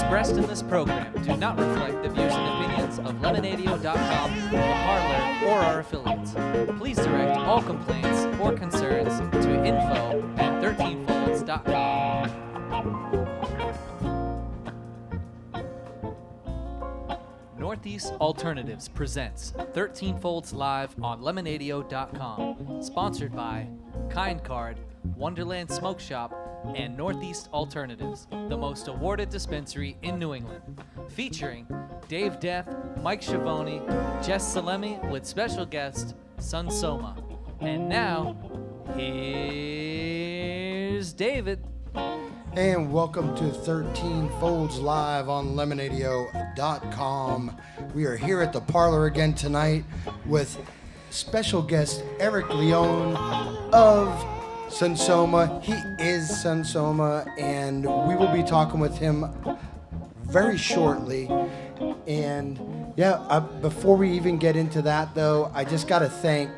expressed in this program do not reflect the views and opinions of Lemonadio.com, the Parlour, or our affiliates. Please direct all complaints or concerns to info@13folds.com. Northeast Alternatives presents 13 Folds Live on Lemonadio.com, sponsored by Kind Card, Wonderland Smokeshop, and Northeast Alternatives, the most awarded dispensary in New England, featuring Dave Death, Mike Schiavone, Jess Salemi with special guest Sonsoma. And now, here's David. And welcome to 13 Folds Live on Lemonadio.com. We are here at the Parlour again tonight with special guest Eric Leone of Sonsoma. He is Sonsoma, and we will be talking with him very shortly. And before we even get into that, though, I just got to thank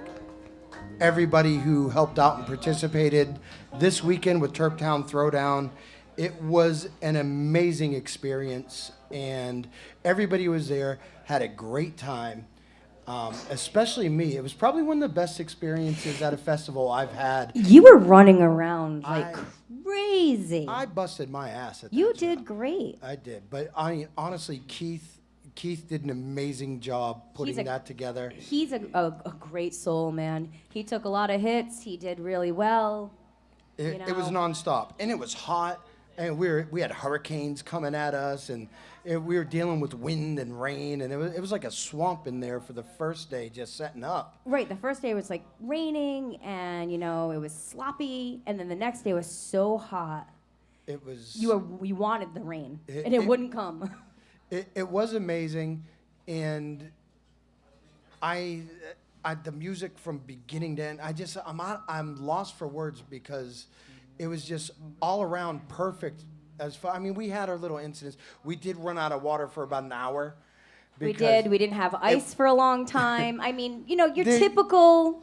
everybody who helped out and participated this weekend with Turptown Throwdown. It was an amazing experience, and everybody who was there had a great time. Especially me. It was probably one of the best experiences at a festival I've had. You were running around like crazy. I busted my ass at that. You did great. I did. But honestly, Keith did an amazing job putting that together. He's a great soul, man. He took a lot of hits. He did really well. It was nonstop. And it was hot. And we had hurricanes coming at us, and we were dealing with wind and rain, and it was like a swamp in there for the first day just setting up. Right, the first day was like raining, and it was sloppy, and then the next day was so hot. It was. You wanted the rain, and it wouldn't come. It was amazing, and the music from beginning to end. I'm lost for words because it was just all around perfect. We had our little incidents. We did run out of water for about an hour. We did. We didn't have ice for a long time. Your typical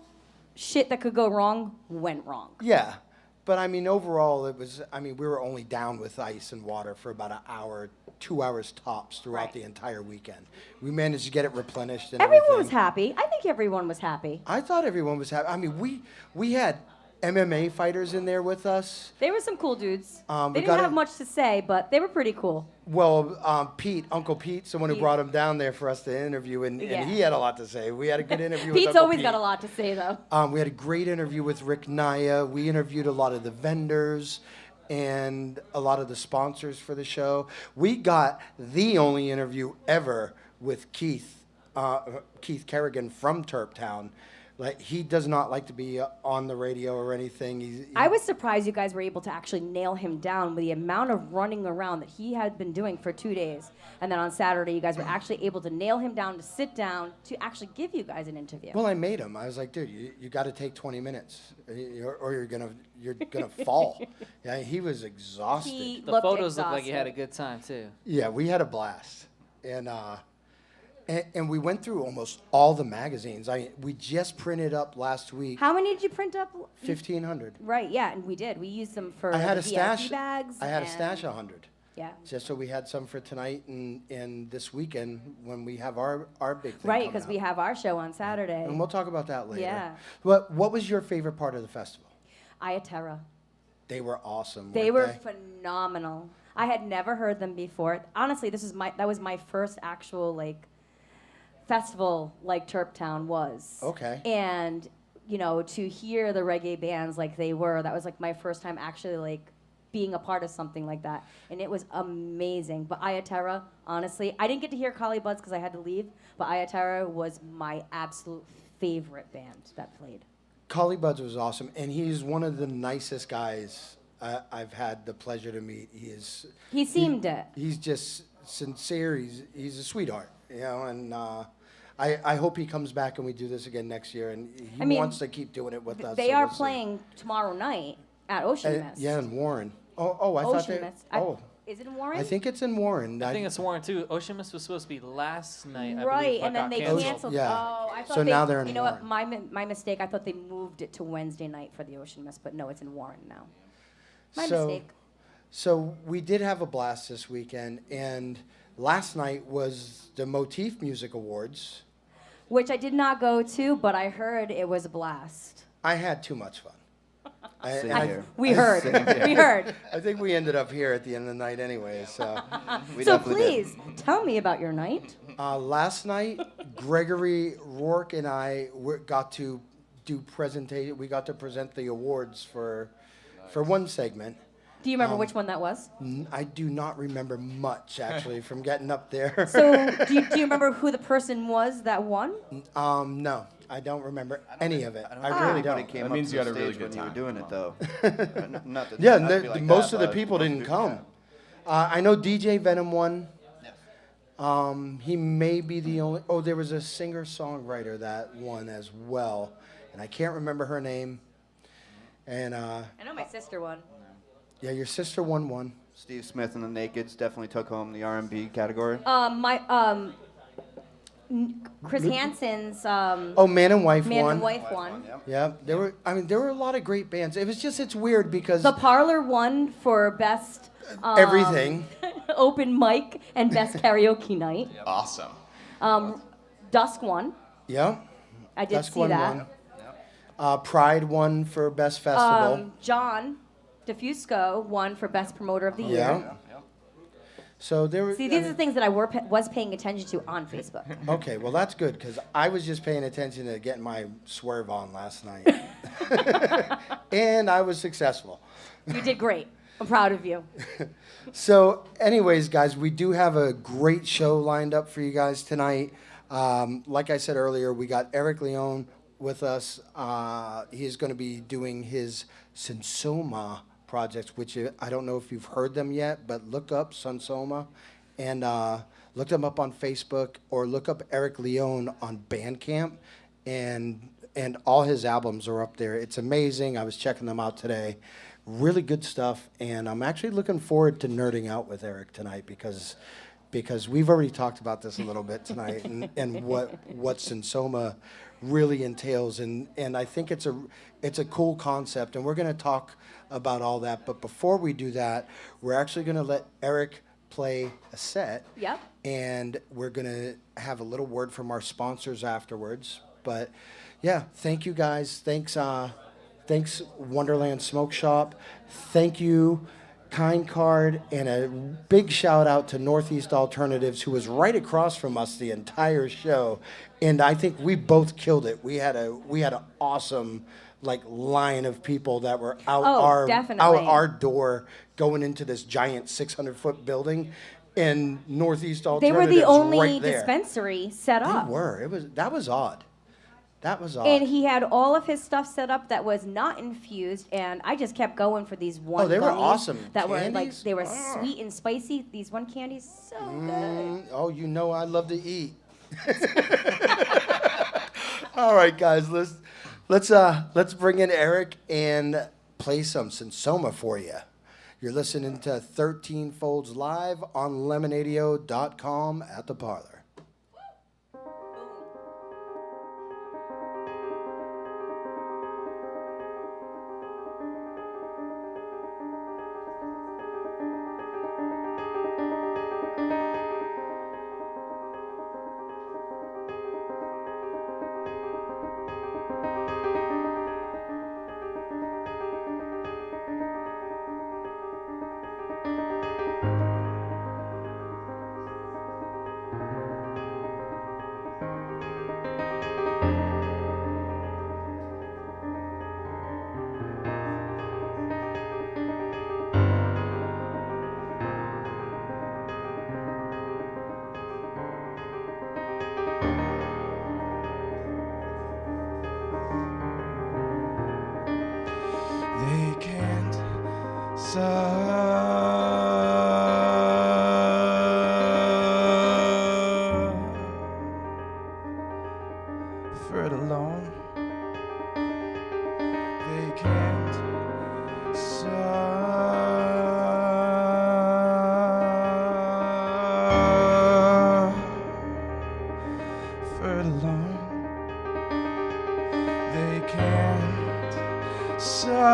shit that could go wrong went wrong. Yeah. But overall, it was, we were only down with ice and water for about an hour, 2 hours tops throughout the entire weekend. We managed to get it replenished and everyone was happy. I think everyone was happy. I thought everyone was happy. We had MMA fighters in there with us. They were some cool dudes. They didn't have much to say, but they were pretty cool. Well, Uncle Pete, someone who brought him down there for us to interview, and he had a lot to say. We had a good interview with Pete's Uncle always Pete. got a lot to say, though. We had a great interview with Rick Naya. We interviewed a lot of the vendors and a lot of the sponsors for the show. We got the only interview ever with Keith Kerrigan from Turptown. Like, he does not like to be on the radio or anything. I was surprised you guys were able to actually nail him down with the amount of running around that he had been doing for 2 days. And then on Saturday, you guys were actually able to nail him down to sit down to actually give you guys an interview. Well, I made him. I was like, dude, you got to take 20 minutes, or you're gonna fall. Yeah, he was exhausted. The photos look like you had a good time too. Yeah, we had a blast, and we went through almost all the magazines. We just printed up last week. How many did you print up? 1,500. Right, yeah, and we did. We used them for I had the a stash. VIP bags. I had a stash of 100. Yeah. Just so we had some for tonight and this weekend when we have our big thing. Right, because we have our show on Saturday. And we'll talk about that later. Yeah. What was your favorite part of the festival? Ayaterra. They were awesome. They were phenomenal. I had never heard them before. Honestly, that was my first actual festival like Turptown was. Okay. And, to hear the reggae bands like they were, that was my first time actually being a part of something like that. And it was amazing. But Ayaterra, honestly, I didn't get to hear Collie Buddz because I had to leave, but Ayaterra was my absolute favorite band that played. Collie Buddz was awesome, and he's one of the nicest guys I've had the pleasure to meet. He seemed it. He's just sincere. He's a sweetheart, and I hope he comes back and we do this again next year, and he wants to keep doing it with us. They are playing tomorrow night at Ocean Mist. Yeah, in Warren. I thought they. Mist. Is it in Warren? I think it's in Warren. I think it's Warren too. Ocean Mist was supposed to be last night, I right, believe, and then they canceled. Yeah. Oh, I thought so now they're in You know Warren. what? My mistake. I thought they moved it to Wednesday night for the Ocean Mist, but no, it's in Warren now. My So, mistake. So we did have a blast this weekend, and last night was the Motif Music Awards. Which I did not go to, but I heard it was a blast. I had too much fun. Same here. We heard. We heard. I think we ended up here at the end of the night anyway. So, We So definitely did. please, tell me about your night. last night, Gregory Rourke and I got to do presentation. We got to present the awards for one segment. Do you remember which one that was? I do not remember much actually from getting up there. So do you remember who the person was that won? No, I don't remember any of it. I think really anybody don't. came That up means to you the had a really stage good when you were time. doing it, though. Not that- Yeah, not to be like most that, of the but people didn't come. I know DJ Venom won. Yes. He may be the only. Oh, there was a singer-songwriter that won as well, and I can't remember her name. And I know my sister won. yeah, your sister won one. Steve Smith and the Nakeds definitely took home the R&B category. Chris Hansen's Oh, Man and Wife Man won. and Wife won. Yeah, there were. I mean, there were a lot of great bands. It's weird because The Parlour won for best everything. open mic and best karaoke night. Awesome. Dusk won. Yeah. I did Dusk see won that. one. Pride won for best festival. John DeFusco won for best promoter of the year. Yeah. So there were. See, these are the things that I was paying attention to on Facebook. Okay, well that's good because I was just paying attention to getting my swerve on last night, and I was successful. You did great. I'm proud of you. So, anyways, guys, we do have a great show lined up for you guys tonight. Like I said earlier, we got Eric Leone with us. He's going to be doing his Sonsoma projects, which I don't know if you've heard them yet, but look up Sonsoma and look them up on Facebook or look up Eric Leone on Bandcamp, and all his albums are up there. It's amazing. I was checking them out today. Really good stuff, and I'm actually looking forward to nerding out with Eric tonight because we've already talked about this a little bit tonight and what Sonsoma really entails, and I think it's a cool concept, and we're going to talk about all that. But before we do that, we're actually going to let Eric play a set. Yep. And we're going to have a little word from our sponsors afterwards. But yeah, thank you guys. Thanks Wonderland Smokeshop. Thank you Kind Card, and a big shout out to Northeast Alternatives, who was right across from us the entire show, and I think we both killed it. We had an awesome line of people that were out our door going into this giant 600-foot building, and Northeast They Alternatives were the only right there. dispensary set up. They were. That was odd. That was odd. And he had all of his stuff set up that was not infused, and I just kept going for these one. they were gummies awesome. That Candies? they were sweet and spicy. These one candies, so good. Oh, you know I love to eat. All right, guys, let's bring in Eric and play some Sonsoma for you. You're listening to 13 Folds live on Lemonadio.com at the Parlour. They can't suffer it alone. They can't suffer it alone. They can't suffer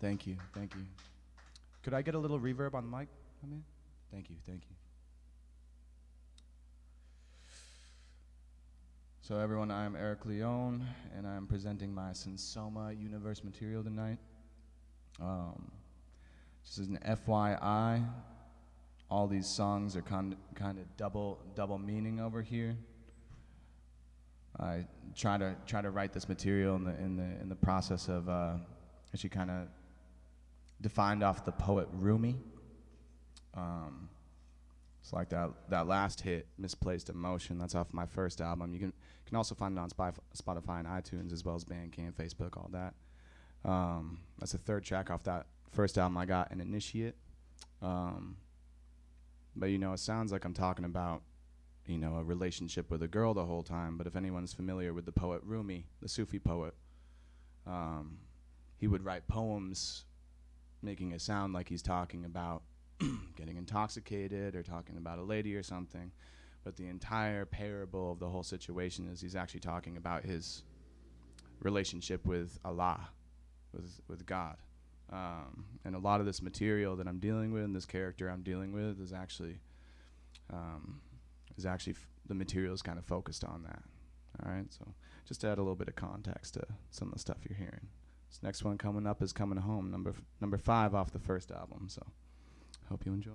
Thank you, thank you. Could I get a little reverb on the mic? I mean, thank you, thank you. So everyone, I'm Eric Leone, and I'm presenting my Sonsoma universe material tonight. Just as an FYI, all these songs are kind of double meaning over here. I try to write this material in the process of actually kind of defined off the poet Rumi. It's like that last hit, Misplaced Emotion. That's off my first album. You can also find it on Spotify and iTunes, as well as Bandcamp, Facebook, all that. That's the third track off that first album I got, an Initiate. But it sounds like I'm talking about a relationship with a girl the whole time. But if anyone's familiar with the poet Rumi, the Sufi poet, he would write poems making it sound like he's talking about getting intoxicated or talking about a lady or something. But the entire parable of the whole situation is he's actually talking about his relationship with Allah, with God. And a lot of this material that I'm dealing with and this character I'm dealing with is actually the material is kind of focused on that. All right, so just to add a little bit of context to some of the stuff you're hearing. This next one coming up is Coming Home, number 5 off the first album. So hope you enjoy.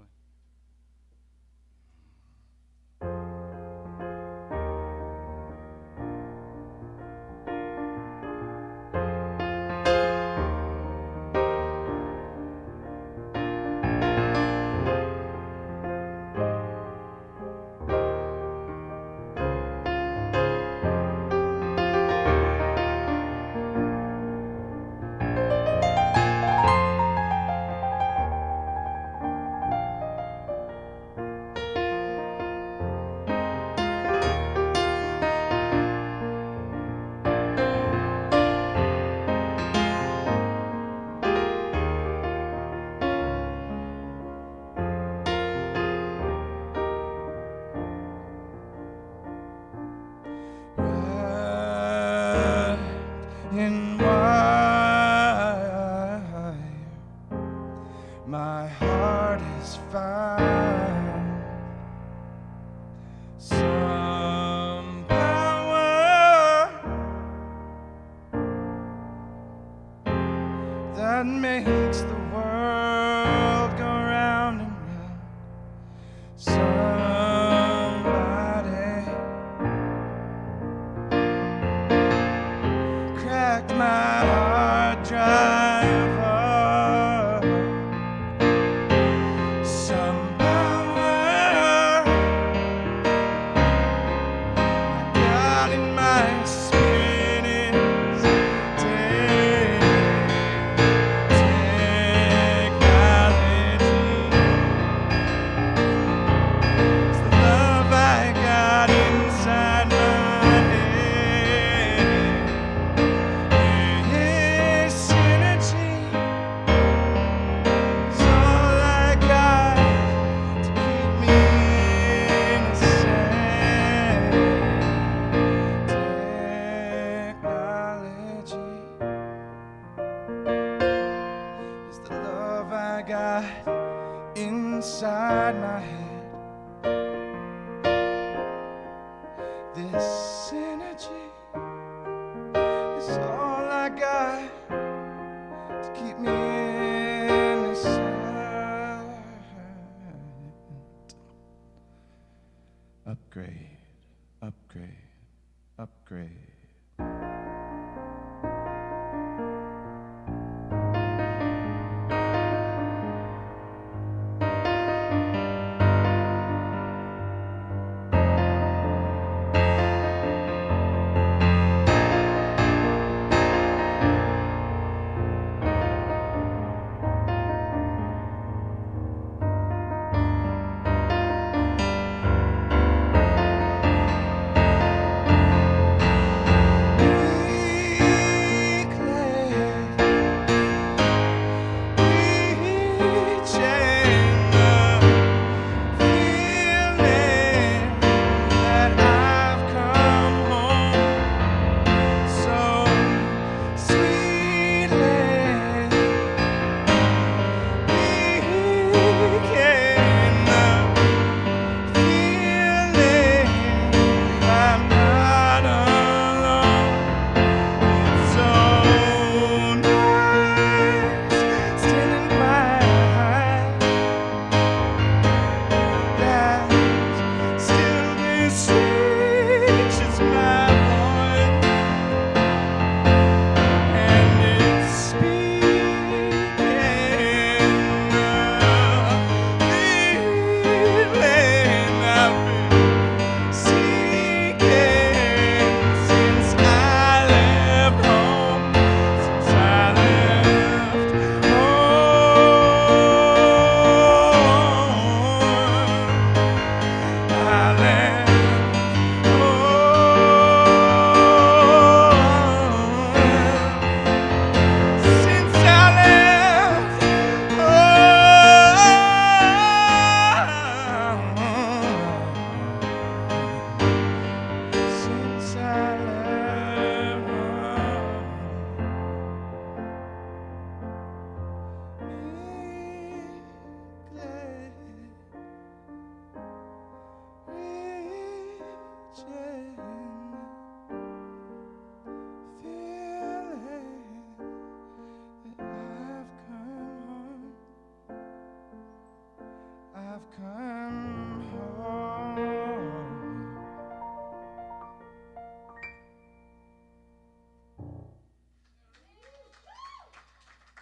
My heart is found some power that makes the world go round and round. Somebody cracked my hard drive. Inside my head, this energy is all I got to keep me innocent. Upgrade, upgrade, upgrade.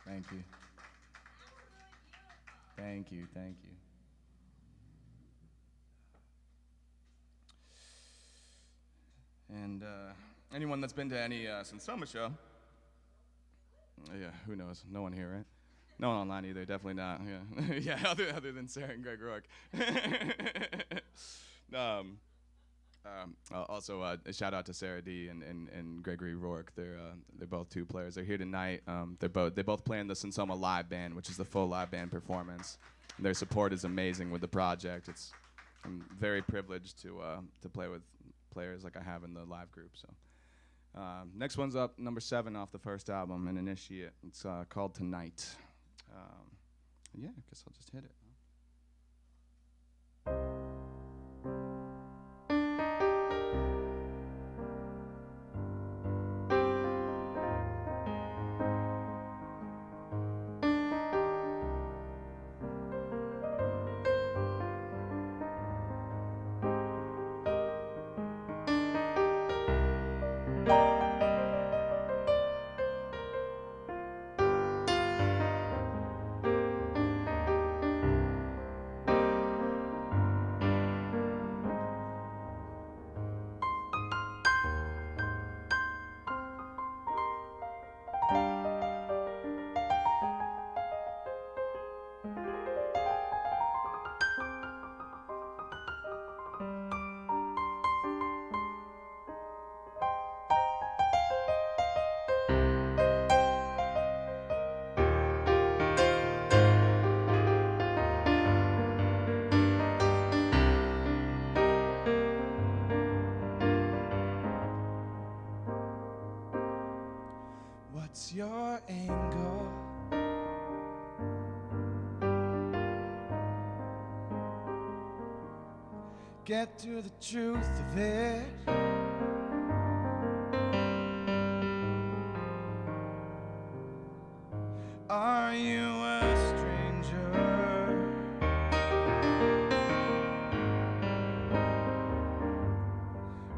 Thank you. Thank you, thank you. And anyone that's been to any Sonsoma show, yeah, who knows? No one here, right? No one online either, definitely not. Yeah, yeah. Other than Sarah and Greg Rourke. Also, a shout out to Sarah D and Gregory Rourke. They're both two players. They're here tonight. They both play in the Sonsoma live band, which is the full live band performance. And their support is amazing with the project. I'm very privileged to play with players like I have in the live group. So next one's up, number 7 off the first album, An Initiate. It's called Tonight. Yeah, I guess I'll just hit it. What's your angle? Get to the truth of it. Are you a stranger?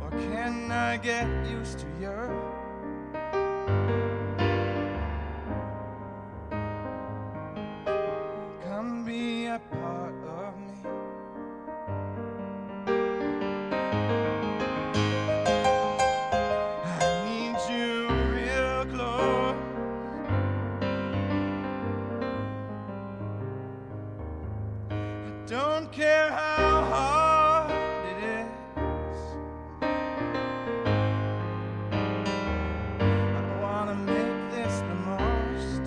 Or can I get used to your come be a part of me? I need you real close. I don't care how hard it is. I wanna make this the most.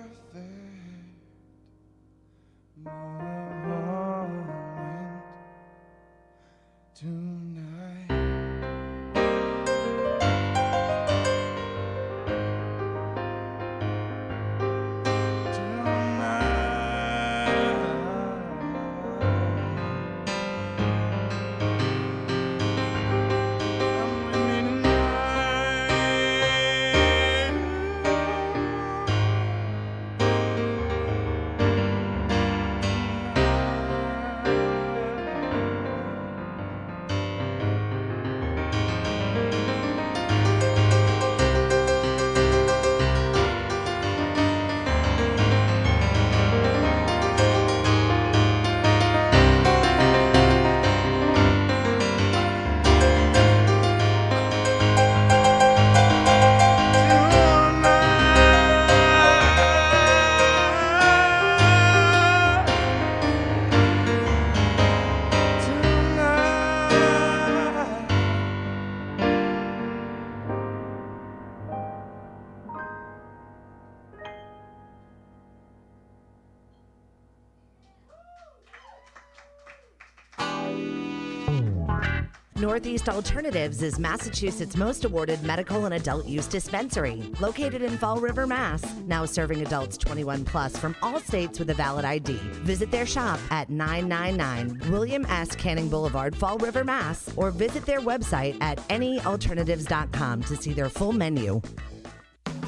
Perfect moment tonight. Come with me Northeast Alternatives is Massachusetts' most awarded medical and adult use dispensary, located in Fall River, Mass. Now serving adults 21 plus from all states with a valid ID. Visit their shop at 999 William S. Canning Boulevard, Fall River, Mass. Or visit their website at anyalternatives.com to see their full menu.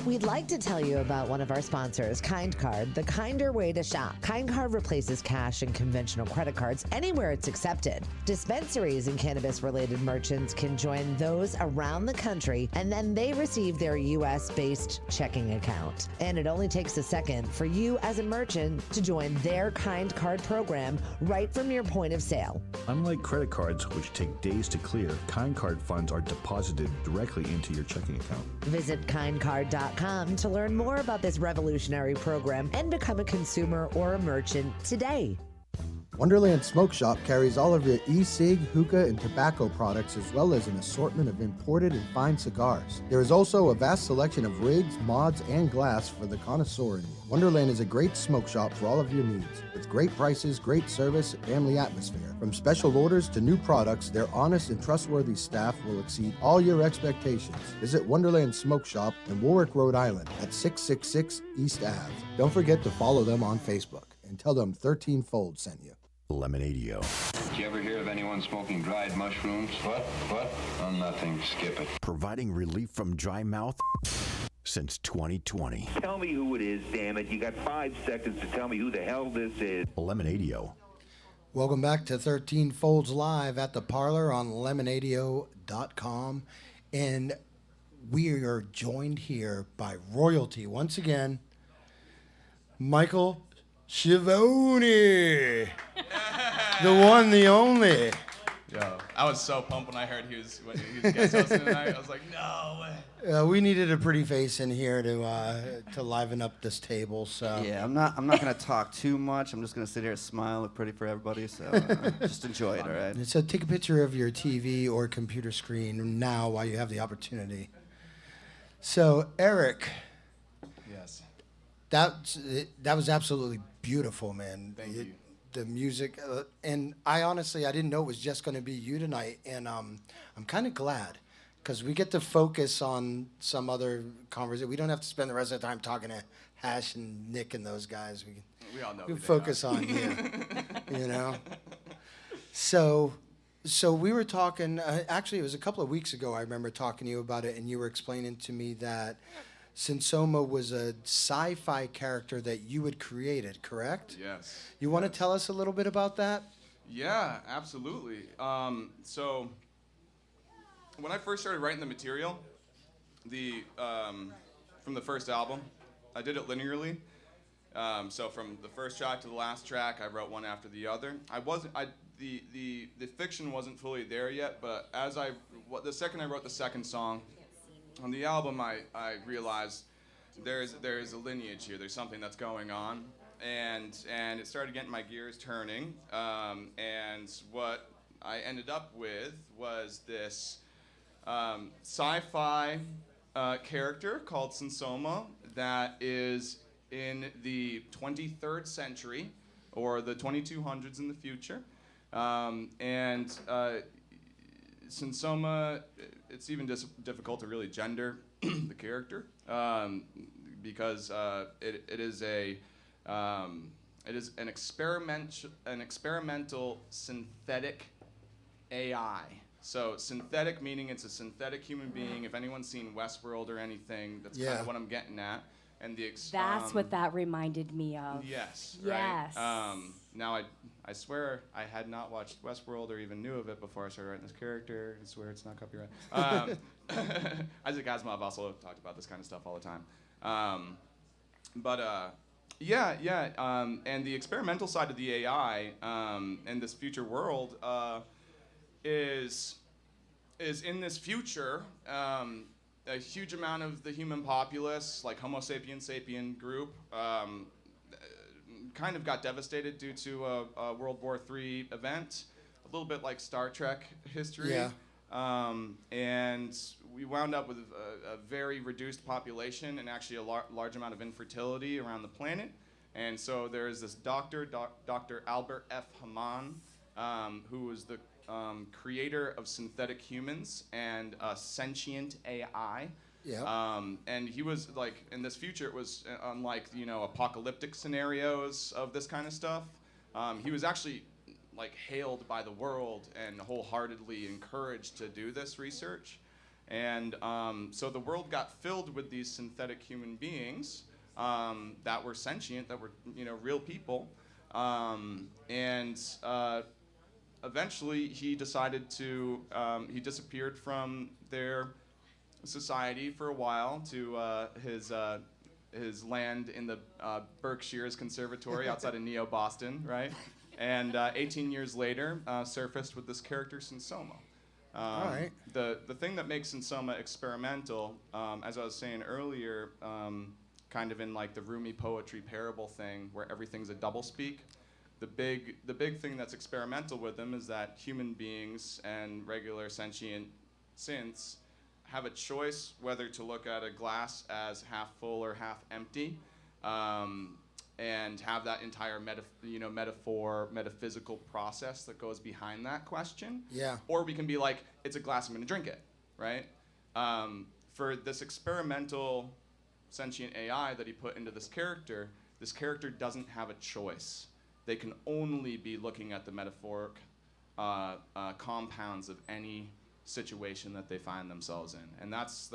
We'd like to tell you about one of our sponsors, Kind Card, the kinder way to shop. Kind Card replaces cash and conventional credit cards anywhere it's accepted. Dispensaries and cannabis-related merchants can join those around the country, and then they receive their U.S.-based checking account. And it only takes a second for you as a merchant to join their Kind Card program right from your point of sale. Unlike credit cards, which take days to clear, Kind Card funds are deposited directly into your checking account. Visit kindcard.com to learn more about this revolutionary program and become a consumer or a merchant today. Wonderland Smokeshop carries all of your e-cig, hookah, and tobacco products, as well as an assortment of imported and fine cigars. There is also a vast selection of rigs, mods, and glass for the connoisseur in you. Wonderland is a great smoke shop for all of your needs. With great prices, great service, and family atmosphere. From special orders to new products, their honest and trustworthy staff will exceed all your expectations. Visit Wonderland Smoke Shop in Warwick, Rhode Island at 666 East Ave. Don't forget to follow them on Facebook and tell them 13 Fold sent you. Lemonadio. Did you ever hear of anyone smoking dried mushrooms? What? Oh, nothing. Skip it. Providing relief from dry mouth since 2020. Tell me who it is, damn it. You got 5 seconds to tell me who the hell this is. Lemonadio. Welcome back to 13 Folds Live at the Parlour on Lemonadio.com. And we are joined here by royalty once again. Michael Schiavone. The one, the only. Yo, I was so pumped when I heard he was guest hosting tonight. I was like, no way. We needed a pretty face in here to liven up this table. So Yeah, I'm not gonna talk too much. I'm just gonna sit here, smile, look pretty for everybody. So just enjoy it, all right? So take a picture of your TV or computer screen now while you have the opportunity. So Eric, Yes. that was absolutely beautiful, man. Thank you. The music, and I didn't know it was just going to be you tonight, and I'm kind of glad because we get to focus on some other conversation. We don't have to spend the rest of the time talking to Hash and Nick and those guys. We all know. We who they focus are. on you, you know. So we were talking. Actually, it was a couple of weeks ago. I remember talking to you about it, and you were explaining to me that Sonsoma was a sci-fi character that you had created, correct? Yes. You want to tell us a little bit about that? Yeah, absolutely. So when I first started writing the material, from the first album, I did it linearly. So from the first track to the last track, I wrote one after the other. The fiction wasn't fully there yet, but the second I wrote the second song on the album, I realized there's a lineage here. There's something that's going on, and it started getting my gears turning. And what I ended up with was this sci-fi character called Sonsoma that is in the 23rd century or the 2200s in the future, and Sonsoma, it's even difficult to really gender the character because it is an experimental synthetic AI. So synthetic meaning it's a synthetic human being. If anyone's seen Westworld or anything, that's kind of what I'm getting at. And That's what that reminded me of. Yes. Yes. Right? Now I swear I had not watched Westworld or even knew of it before I started writing this character. I swear it's not copyright. Isaac Asimov also talked about this kind of stuff all the time. And the experimental side of the AI and this future world is in this future. A huge amount of the human populace, like Homo sapiens sapien group, kind of got devastated due to a World War III event, a little bit like Star Trek history. Yeah. And we wound up with a very reduced population and actually a large amount of infertility around the planet. And so there's this doctor, Dr. Albert F. Hamann, who was the creator of synthetic humans and sentient AI. Yeah. And he was like, in this future, it was unlike, apocalyptic scenarios of this kind of stuff. He was actually like hailed by the world and wholeheartedly encouraged to do this research. And so the world got filled with these synthetic human beings that were sentient, that were real people. And eventually he decided to, he disappeared from their society for a while to his land in the Berkshires Conservatory outside of Neo Boston, right? And 18 years later, surfaced with this character, Sonsoma. All right. The thing that makes Sonsoma experimental, as I was saying earlier, kind of in like the Rumi poetry parable thing, where everything's a doublespeak. The big thing that's experimental with them is that human beings and regular sentient synths have a choice whether to look at a glass as half full or half empty, and have that entire metaphysical process that goes behind that question. Yeah. Or we can be like, it's a glass, I'm gonna drink it, right? For this experimental sentient AI that he put into this character doesn't have a choice. They can only be looking at the metaphoric compounds of any situation that they find themselves in. And that's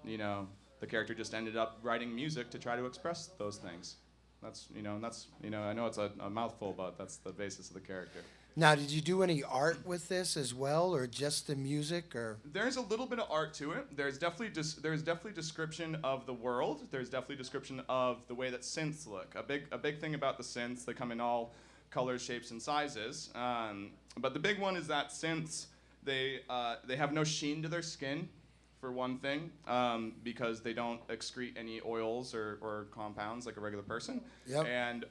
the character just ended up writing music to try to express those things. I know it's a mouthful, but that's the basis of the character. Now, did you do any art with this as well, or just the music, or? There's a little bit of art to it. There's definitely description of the world. There's definitely description of the way that synths look. A big thing about the synths, they come in all colors, shapes, and sizes. But the big one is that synths, they have no sheen to their skin, for one thing, because they don't excrete any oils or compounds like a regular person. Yep. And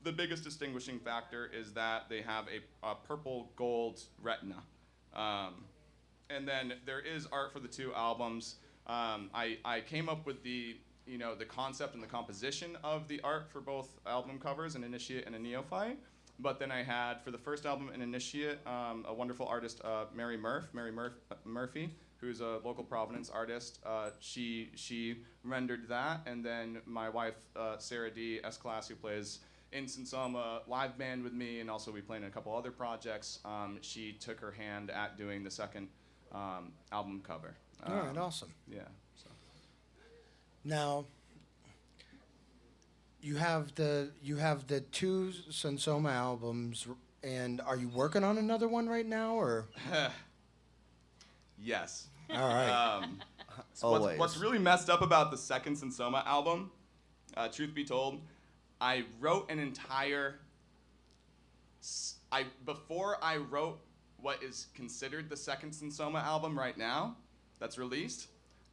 the biggest distinguishing factor is that they have a purple gold retina. And then there is art for the two albums. I came up with the concept and the composition of the art for both album covers, an Initiate and a Neophyte. But then I had, for the first album, an Initiate, a wonderful artist, Mary Murphy, who's a local Providence artist. She rendered that, and then my wife, Sarah D. S-Class, who plays in Sonsoma live band with me, and also we play in a couple other projects, she took her hand at doing the second album cover. All right, awesome. Yeah. So. Now, you have the two Sonsoma albums, and are you working on another one right now, or? Yes. All right. Always. What's really messed up about the second Sonsoma album, truth be told, I wrote an entire. Before I wrote what is considered the second Sonsoma album right now, that's released,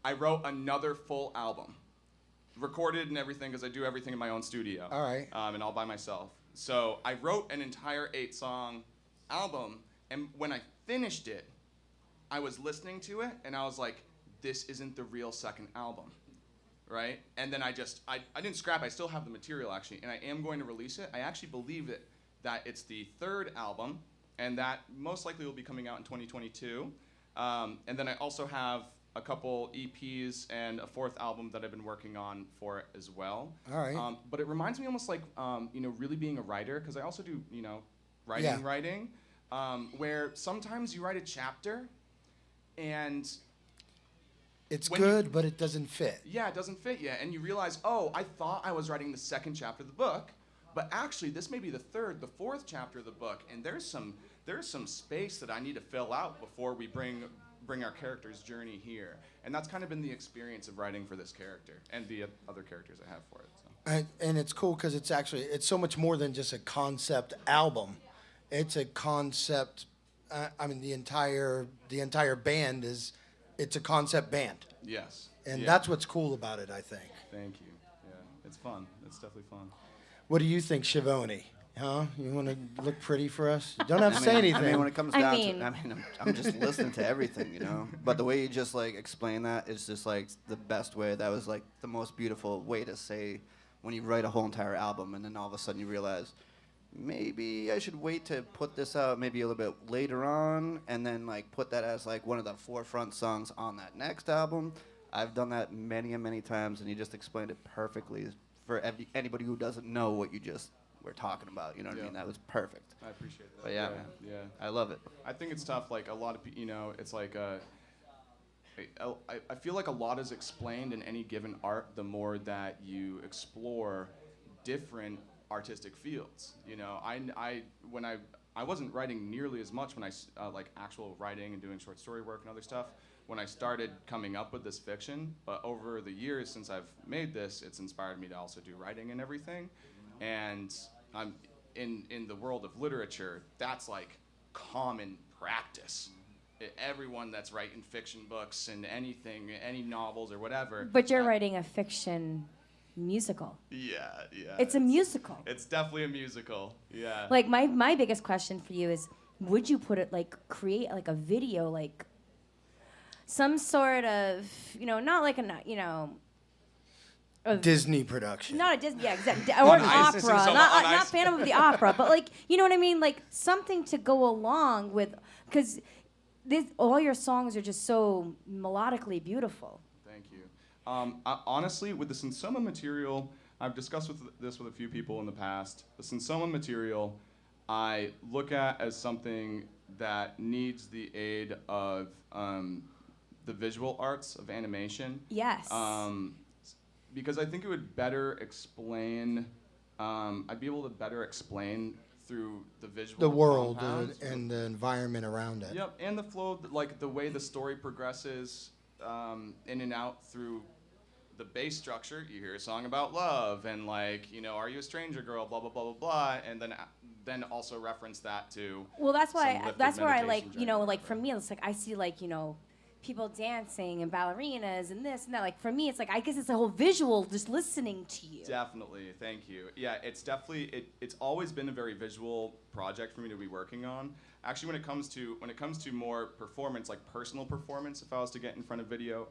I wrote another full album, recorded and everything, because I do everything in my own studio. All right. And all by myself. So I wrote an entire 8-song album, and when I finished it, I was listening to it, and I was like, this isn't the real second album, right? And then I didn't scrap, I still have the material, actually, and I am going to release it. I actually believe that it's the third album, and that most likely will be coming out in 2022. And then I also have a couple EPs and a fourth album that I've been working on for it as well. All right. But it reminds me almost like, really being a writer, because I also do, writing, where sometimes you write a chapter, and it's good, but it doesn't fit. Yeah, it doesn't fit yet. And you realize, oh, I thought I was writing the second chapter of the book, but actually this may be the third, the fourth chapter of the book, and there's some space that I need to fill out before we bring our character's journey here. And that's kind of been the experience of writing for this character and the other characters I have for it. So. And it's cool because it's so much more than just a concept album. It's a concept. The entire band it's a concept band. Yes. And that's what's cool about it, I think. Thank you. Yeah, it's fun. It's definitely fun. What do you think, Shivoni? Huh? You want to look pretty for us? You don't have to say anything. When it comes down to, I'm just listening to everything, But the way you just explain that is just the best way. That was the most beautiful way to say when you write a whole entire album, and then all of a sudden you realize, maybe I should wait to put this out maybe a little bit later on, and then put that as one of the forefront songs on that next album. I've done that many and many times, and you just explained it perfectly for anybody who doesn't know what you just were talking about. You know what I mean? That was perfect. I appreciate that. But yeah, yeah, I love it. I think it's tough. A lot of people, it's I feel like a lot is explained in any given art the more that you explore different artistic fields. You know, when I wasn't writing nearly as much when like actual writing and doing short story work and other stuff when I started coming up with this fiction, but over the years since I've made this, it's inspired me to also do writing and everything. And I'm in the world of literature, that's like common practice. Everyone that's writing fiction books and anything, any novels or whatever. But you're writing a fiction musical. Yeah. It's a musical. It's definitely a musical, yeah. Like my biggest question for you is, would you put it create like a video, like some sort of, not like a Disney production. not a Disney, yeah, exactly, or an opera, not Phantom of the Opera, but like, you know what I mean, like something to go along with, because all your songs are just so melodically beautiful. Thank you. Honestly, with the Sonsoma material, I've discussed this with a few people in the past. The Sonsoma material, I look at as something that needs the aid of the visual arts of animation. Yes. Because I think it would better explain. I'd be able to better explain through the visual. The world compounds. and the environment around it. Yep, and the flow, like the way the story progresses in and out through the base structure. You hear a song about love, and like, are you a stranger girl, blah, blah, blah, blah, blah, and then also reference that to. Well, that's why, that's where I like, meditation like for me, it's like I see like, people dancing and ballerinas and this and that. Like for me, it's like, I guess it's a whole visual just listening to you. Definitely, thank you. Yeah, it's definitely, it's always been a very visual project for me to be working on. Actually, when it comes to more performance, like personal performance, if I was to get in front of video,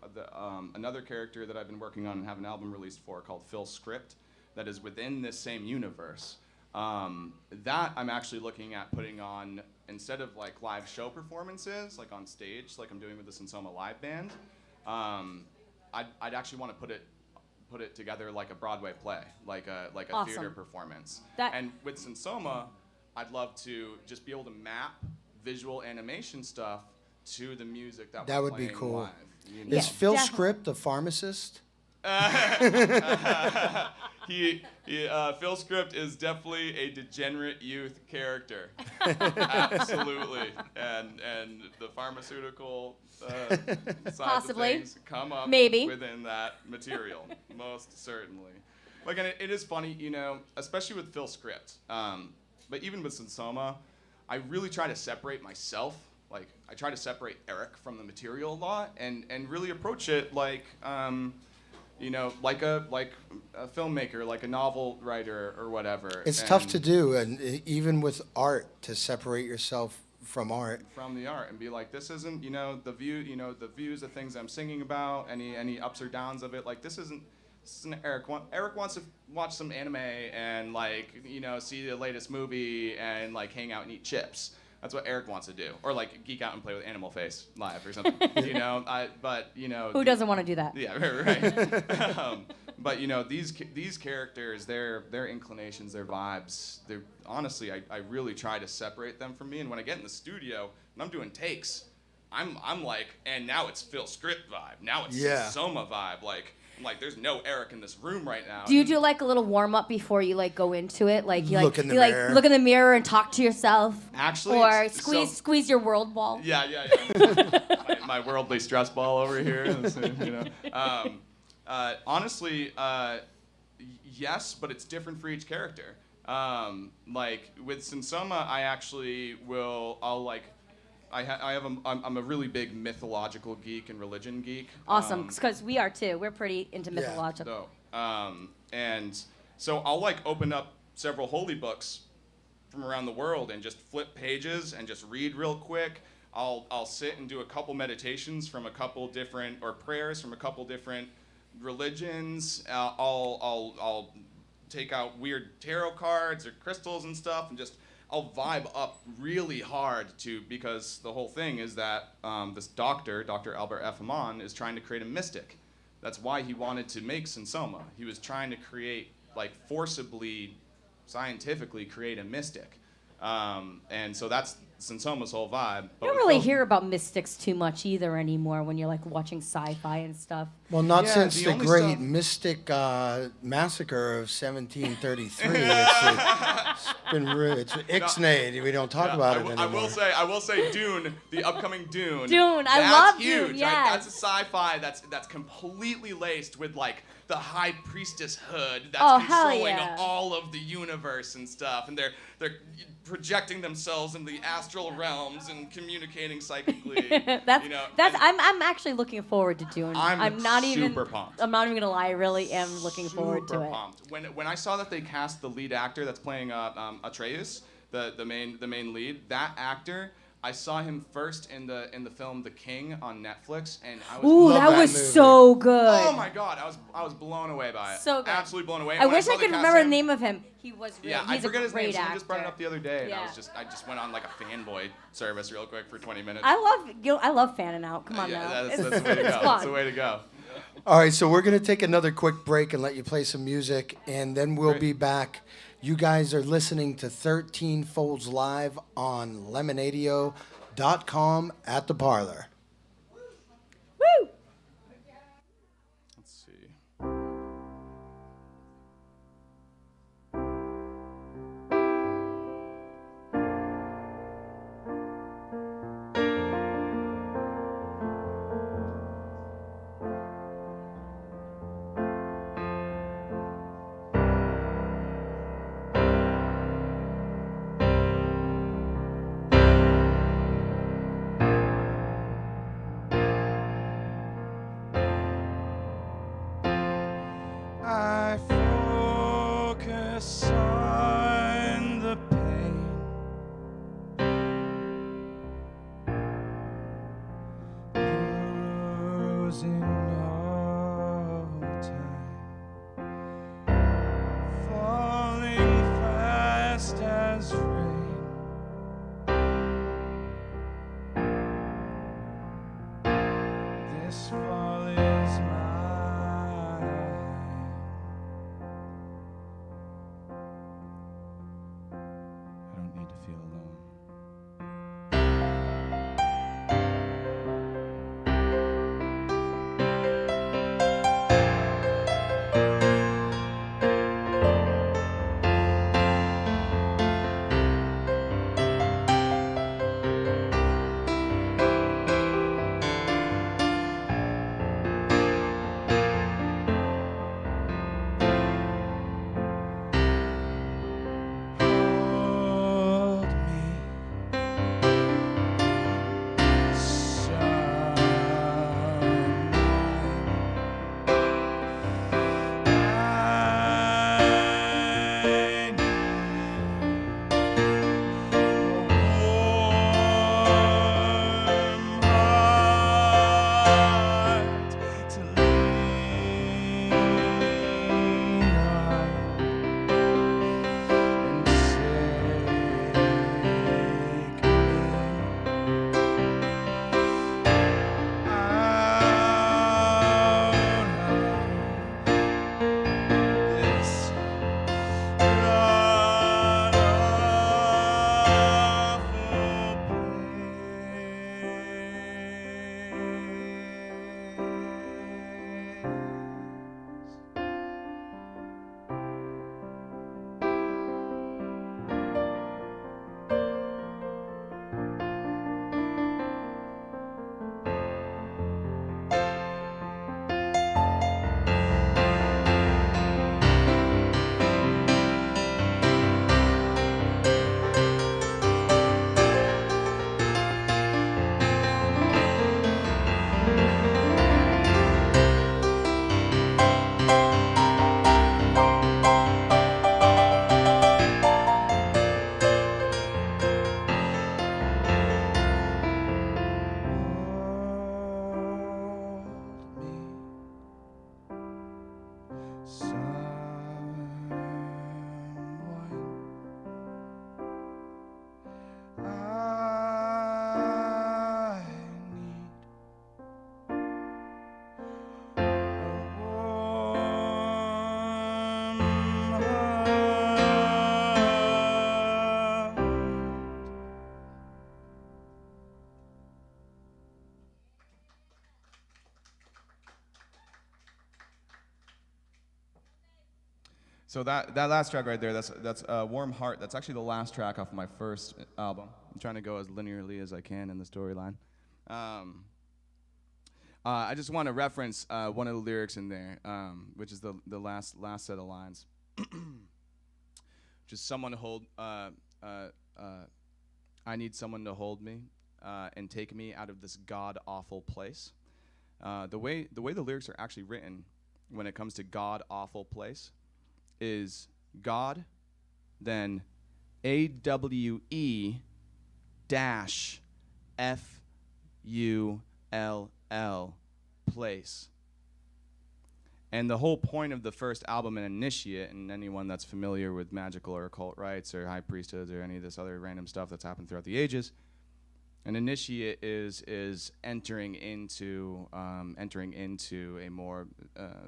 another character that I've been working on and have an album released for called Phil Script, that is within this same universe. That I'm actually looking at putting on, instead of like live show performances, like on stage, like I'm doing with the Sonsoma live band, I'd actually want to put it together like a Broadway play, like a Awesome. theater performance. That- And with Sonsoma, I'd love to just be able to map visual animation stuff to the music that we're would be playing cool. live. Yeah, Is Phil definitely. Script a pharmacist? Phil Script is definitely a degenerate youth character, absolutely, and the pharmaceutical side Possibly. of things come up Maybe. within that material, most certainly. Like, and it is funny, especially with Phil Script, but even with Sonsoma, I really try to separate myself. Like, I try to separate Eric from the material a lot, and really approach it like. Like a filmmaker, like a novel writer or whatever. It's tough to do, and even with art, to separate yourself from art. From the art, and be like, this isn't, the views, the things I'm singing about, any ups or downs of it. Like, this isn't Eric. Eric wants to watch some anime and like, see the latest movie and like hang out and eat chips. That's what Eric wants to do, or like geek out and play with Animal Face live or something. Who doesn't want to do that? Yeah, right. But these characters, their inclinations, their vibes, they're honestly, I really try to separate them from me. And when I get in the studio and I'm doing takes, I'm like, and now it's Phil Script vibe. Now it's Soma vibe. Like there's no Eric in this room right now. Do you do like a little warm up before you like go into it? Like you Look in the mirror. look in the mirror and talk to yourself. Actually, or squeeze your world ball. Yeah. my worldly stress ball over here. Honestly, yes, but it's different for each character. Like with Sonsoma, I actually I'm a really big mythological geek and religion geek. Awesome, because we are too. We're pretty into mythological. And so I'll like open up several holy books from around the world and just flip pages and just read real quick. I'll sit and do a couple meditations from a couple different, or prayers from a couple different religions. I'll take out weird tarot cards or crystals and stuff and just I'll vibe up really hard because the whole thing is that this Dr. Albert F. Hamann, is trying to create a mystic. That's why he wanted to make Sonsoma. He was trying to create, forcibly, scientifically create a mystic. And so that's Sonsoma's whole vibe. You don't really hear about mystics too much either anymore when you're like watching sci-fi and stuff. Well, not Yeah, since the the only great stuff- mystic massacre of 1733. It's been it's ixnayed. We don't talk about it anymore. I will say, Dune, the upcoming Dune. Dune, I that's love huge. Dune, yes. That's a sci-fi that's completely laced with like the high priestess hood that's Oh, hell controlling yeah. all of the universe and stuff, and they're projecting themselves into the astral realms and communicating psychically. I'm actually looking forward to Dune. I'm not super even pumped. I'm not even gonna lie, I really am looking forward to Super it. pumped. When I saw that they cast the lead actor that's playing Atreus, the main lead, that actor, I saw him first in the film The King on Netflix, and I was Ooh, Love that that was movie. so good. oh my god, I was blown away by it. So good. Absolutely blown away. I When wish saw I the could cast remember the him- name of him. He was really, Yeah, I he's forget a his name. great Someone actor. just brought it up the other day, and Yeah. I just went on like a fanboy service real quick for 20 minutes. I love fanning out. Come on yeah, now. that's the way to go. It's That's fun. the way to go. All right, so we're going to take another quick break and let you play some music, and then we'll Great. be back. You guys are listening to 13 Folds Live on Lemonadio.com at the Parlor. Woo! Let's see. I focus on the pain, losing no time, falling fast as rain. This fall is mine. I don't need to feel alone. So that last track right there, that's Warm Heart. That's actually the last track off my first album. I'm trying to go as linearly as I can in the storyline. I just want to reference one of the lyrics in there, which is the last set of lines. Just someone to hold. I need someone to hold me and take me out of this god-awful place. The way the lyrics are actually written when it comes to god-awful place is God, then AWE dash FULL place. And the whole point of the first album, An Initiate, and anyone that's familiar with magical or occult rites or high priesthoods or any of this other random stuff that's happened throughout the ages, an initiate is entering into a more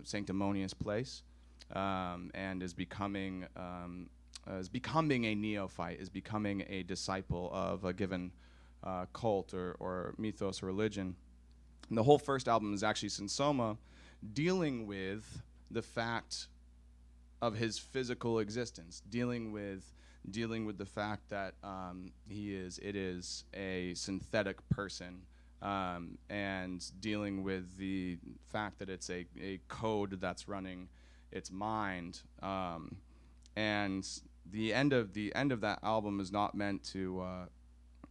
sanctimonious place, and is becoming a neophyte, is becoming a disciple of a given cult or mythos or religion. And the whole first album is actually Sonsoma dealing with the fact of his physical existence, dealing with the fact that it is a synthetic person, and dealing with the fact that it's a code that's running its mind, and the end of that album is not meant to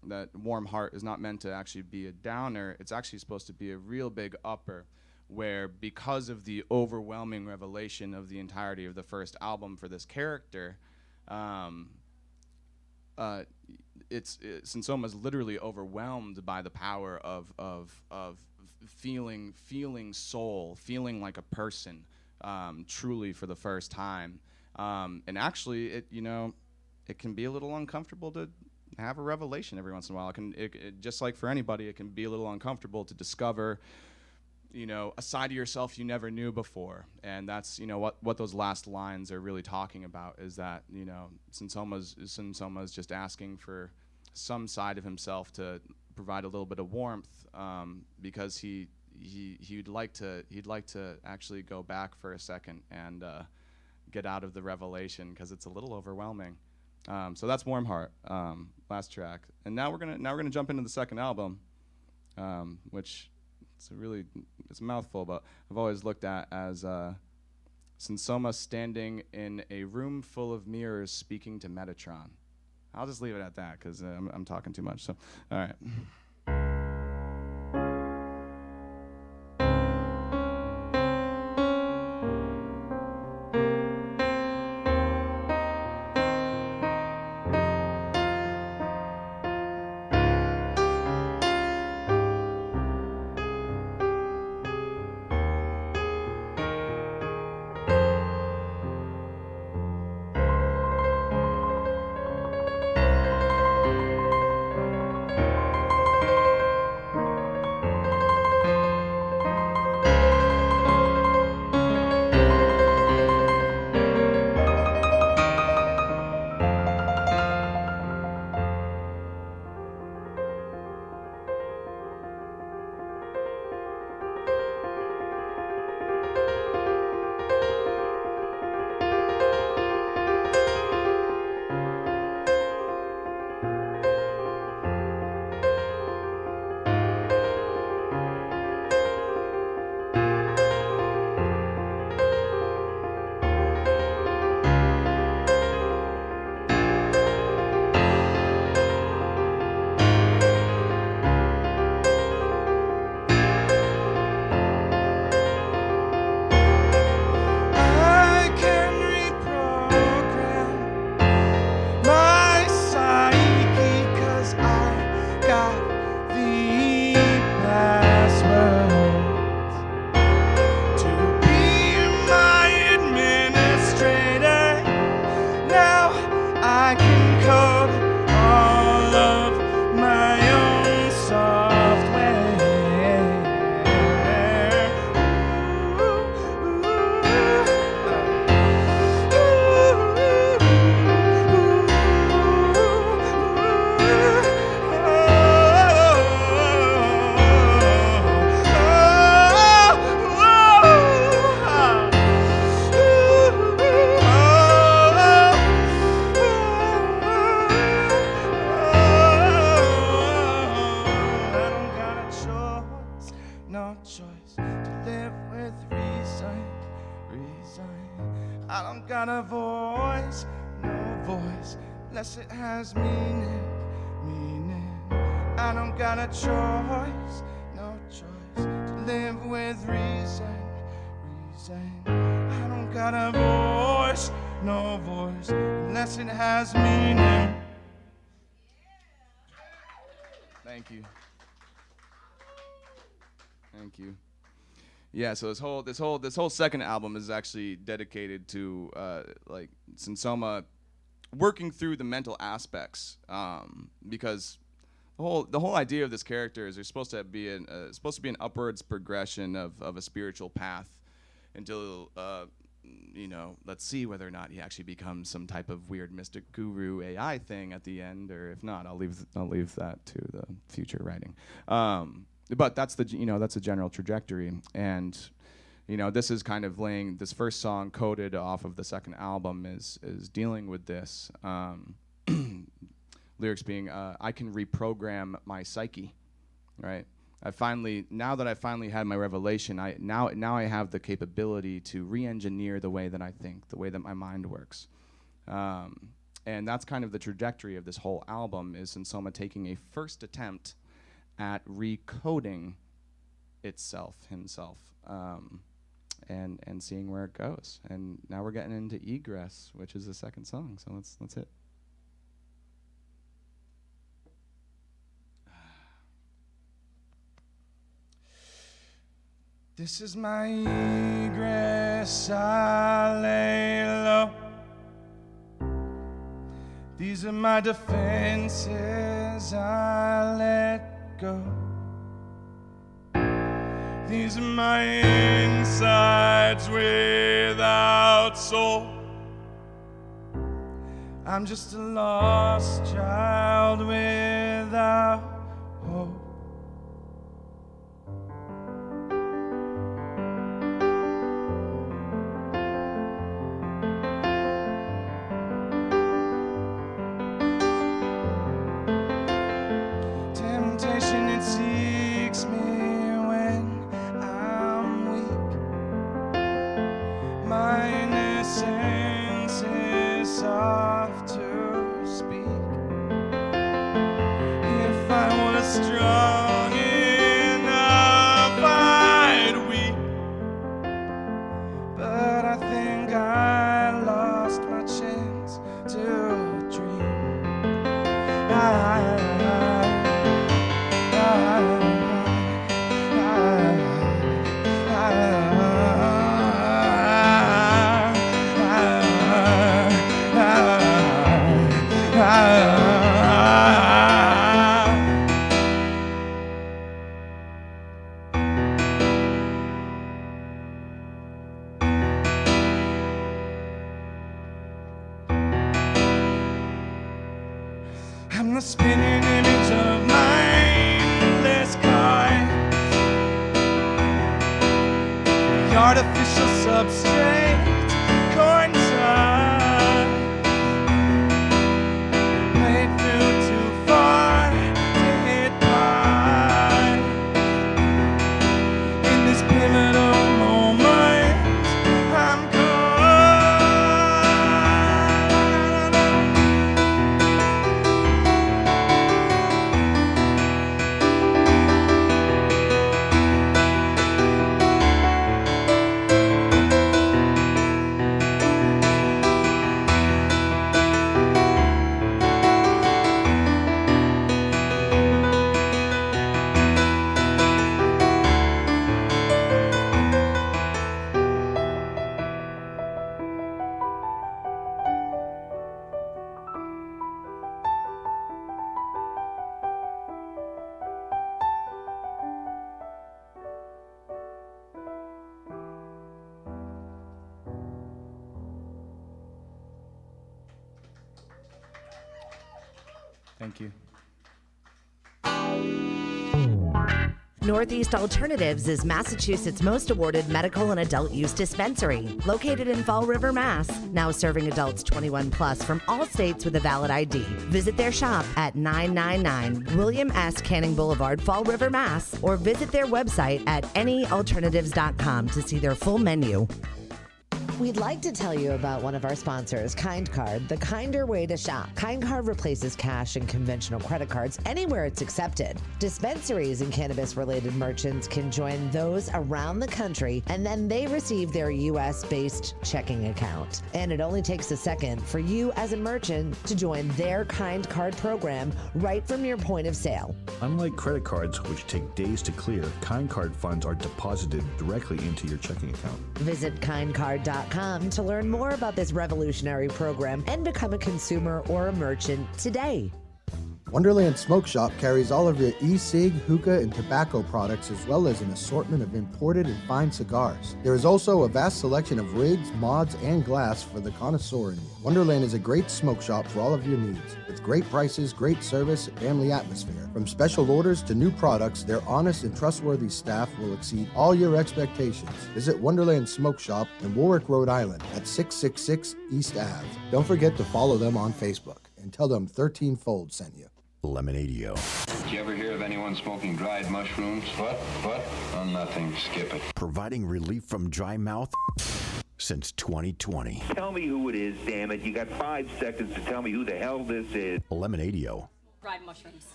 that Warm Heart is not meant to actually be a downer. It's actually supposed to be a real big upper, where because of the overwhelming revelation of the entirety of the first album for this character, Sonsoma is literally overwhelmed by the power of feeling soul, feeling like a person, truly for the first time. And actually, it can be a little uncomfortable to have a revelation every once in a while. It just like for anybody, it can be a little uncomfortable to discover, a side of yourself you never knew before. And that's, what those last lines are really talking about, is that, Sonsoma is just asking for some side of himself to provide a little bit of warmth, because he'd like to actually go back for a second and get out of the revelation, because it's a little overwhelming. So that's Warm Heart, last track. And now we're gonna jump into the second album, which it's a mouthful, but I've always looked at as Sonsoma standing in a room full of mirrors speaking to Metatron. I'll just leave it at that, because I'm talking too much. So, all right. no choice to live with reason. I don't got a voice, no voice, unless it has meaning. I don't got a choice, no choice to live with reason. I don't got a voice, no voice, unless it has meaning. Thank you. Yeah, so this whole second album is actually dedicated to like Sonsoma working through the mental aspects, because the whole idea of this character is there's supposed to be an upwards progression of a spiritual path until let's see whether or not he actually becomes some type of weird mystic guru AI thing at the end, or if not, I'll leave that to the future writing. But that's the general trajectory, and this is kind of this first song coded off of the second album is dealing with this. Lyrics being, I can reprogram my psyche, right? Now that I finally had my revelation, now I have the capability to re-engineer the way that I think, the way that my mind works. And that's kind of the trajectory of this whole album, is Sonsoma taking a first attempt at recoding himself, and seeing where it goes. And now we're getting into Egress, which is the second song, so let's hit. This is my egress, I lay low. These are my defenses, I let go. These are my insides without soul. I'm just a lost child without hope. I'm the spinning image of mindless kind, the artificial substrate, coin time, played through too far to hit mine. In this pivotal moment, I'm Thank you. Northeast Alternatives is Massachusetts' most awarded medical and adult use dispensary, located in Fall River, Mass. Now serving adults 21 plus from all states with a valid ID. Visit their shop at 999 William S. Canning Boulevard, Fall River, Mass. Or visit their website at anyalternatives.com to see their full menu. We'd like to tell you about one of our sponsors, Kind Card, the kinder way to shop. Kind Card replaces cash and conventional credit cards anywhere it's accepted. Dispensaries and cannabis-related merchants can join those around the country, and then they receive their U.S.-based checking account. And it only takes a second for you as a merchant to join their Kind Card program right from your point of sale. Unlike credit cards, which take days to clear, Kind Card funds are deposited directly into your checking account. Visit kindcard.com to learn more about this revolutionary program and become a consumer or a merchant today. Wonderland Smokeshop carries all of your e-cig, hookah, and tobacco products, as well as an assortment of imported and fine cigars. There is also a vast selection of rigs, mods, and glass for the connoisseur in you. Wonderland is a great smoke shop for all of your needs. With great prices, great service, and family atmosphere. From special orders to new products, their honest and trustworthy staff will exceed all your expectations. Visit Wonderland Smoke Shop in Warwick, Rhode Island at 666 East Ave. Don't forget to follow them on Facebook and tell them 13 Fold sent you. Lemonadio. Did you ever hear of anyone smoking dried mushrooms? What? Oh, nothing. Skip it. Providing relief from dry mouth since 2020. Tell me who it is, damn it. You got 5 seconds to tell me who the hell this is. Lemonadio. Fried mushrooms.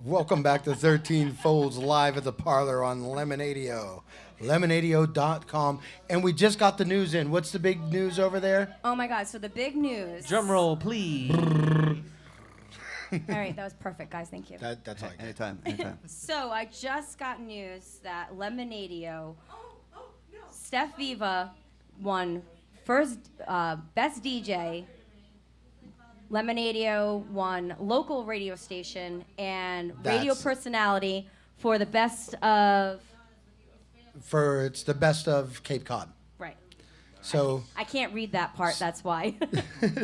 Welcome back to 13 Folds live at the Parlour on Lemonadio. Lemonadio.com. And we just got the news in. What's the big news over there? Oh my God! So the big news. Drum roll, please. All right, that was perfect, guys. Thank you. That's all I got. Anytime. So I just got news that Lemonadio, Steph Viva won first best DJ. Lemonadio won local radio station and radio personality for the best of. It's the best of Cape Cod. Right. So I can't read that part. That's why.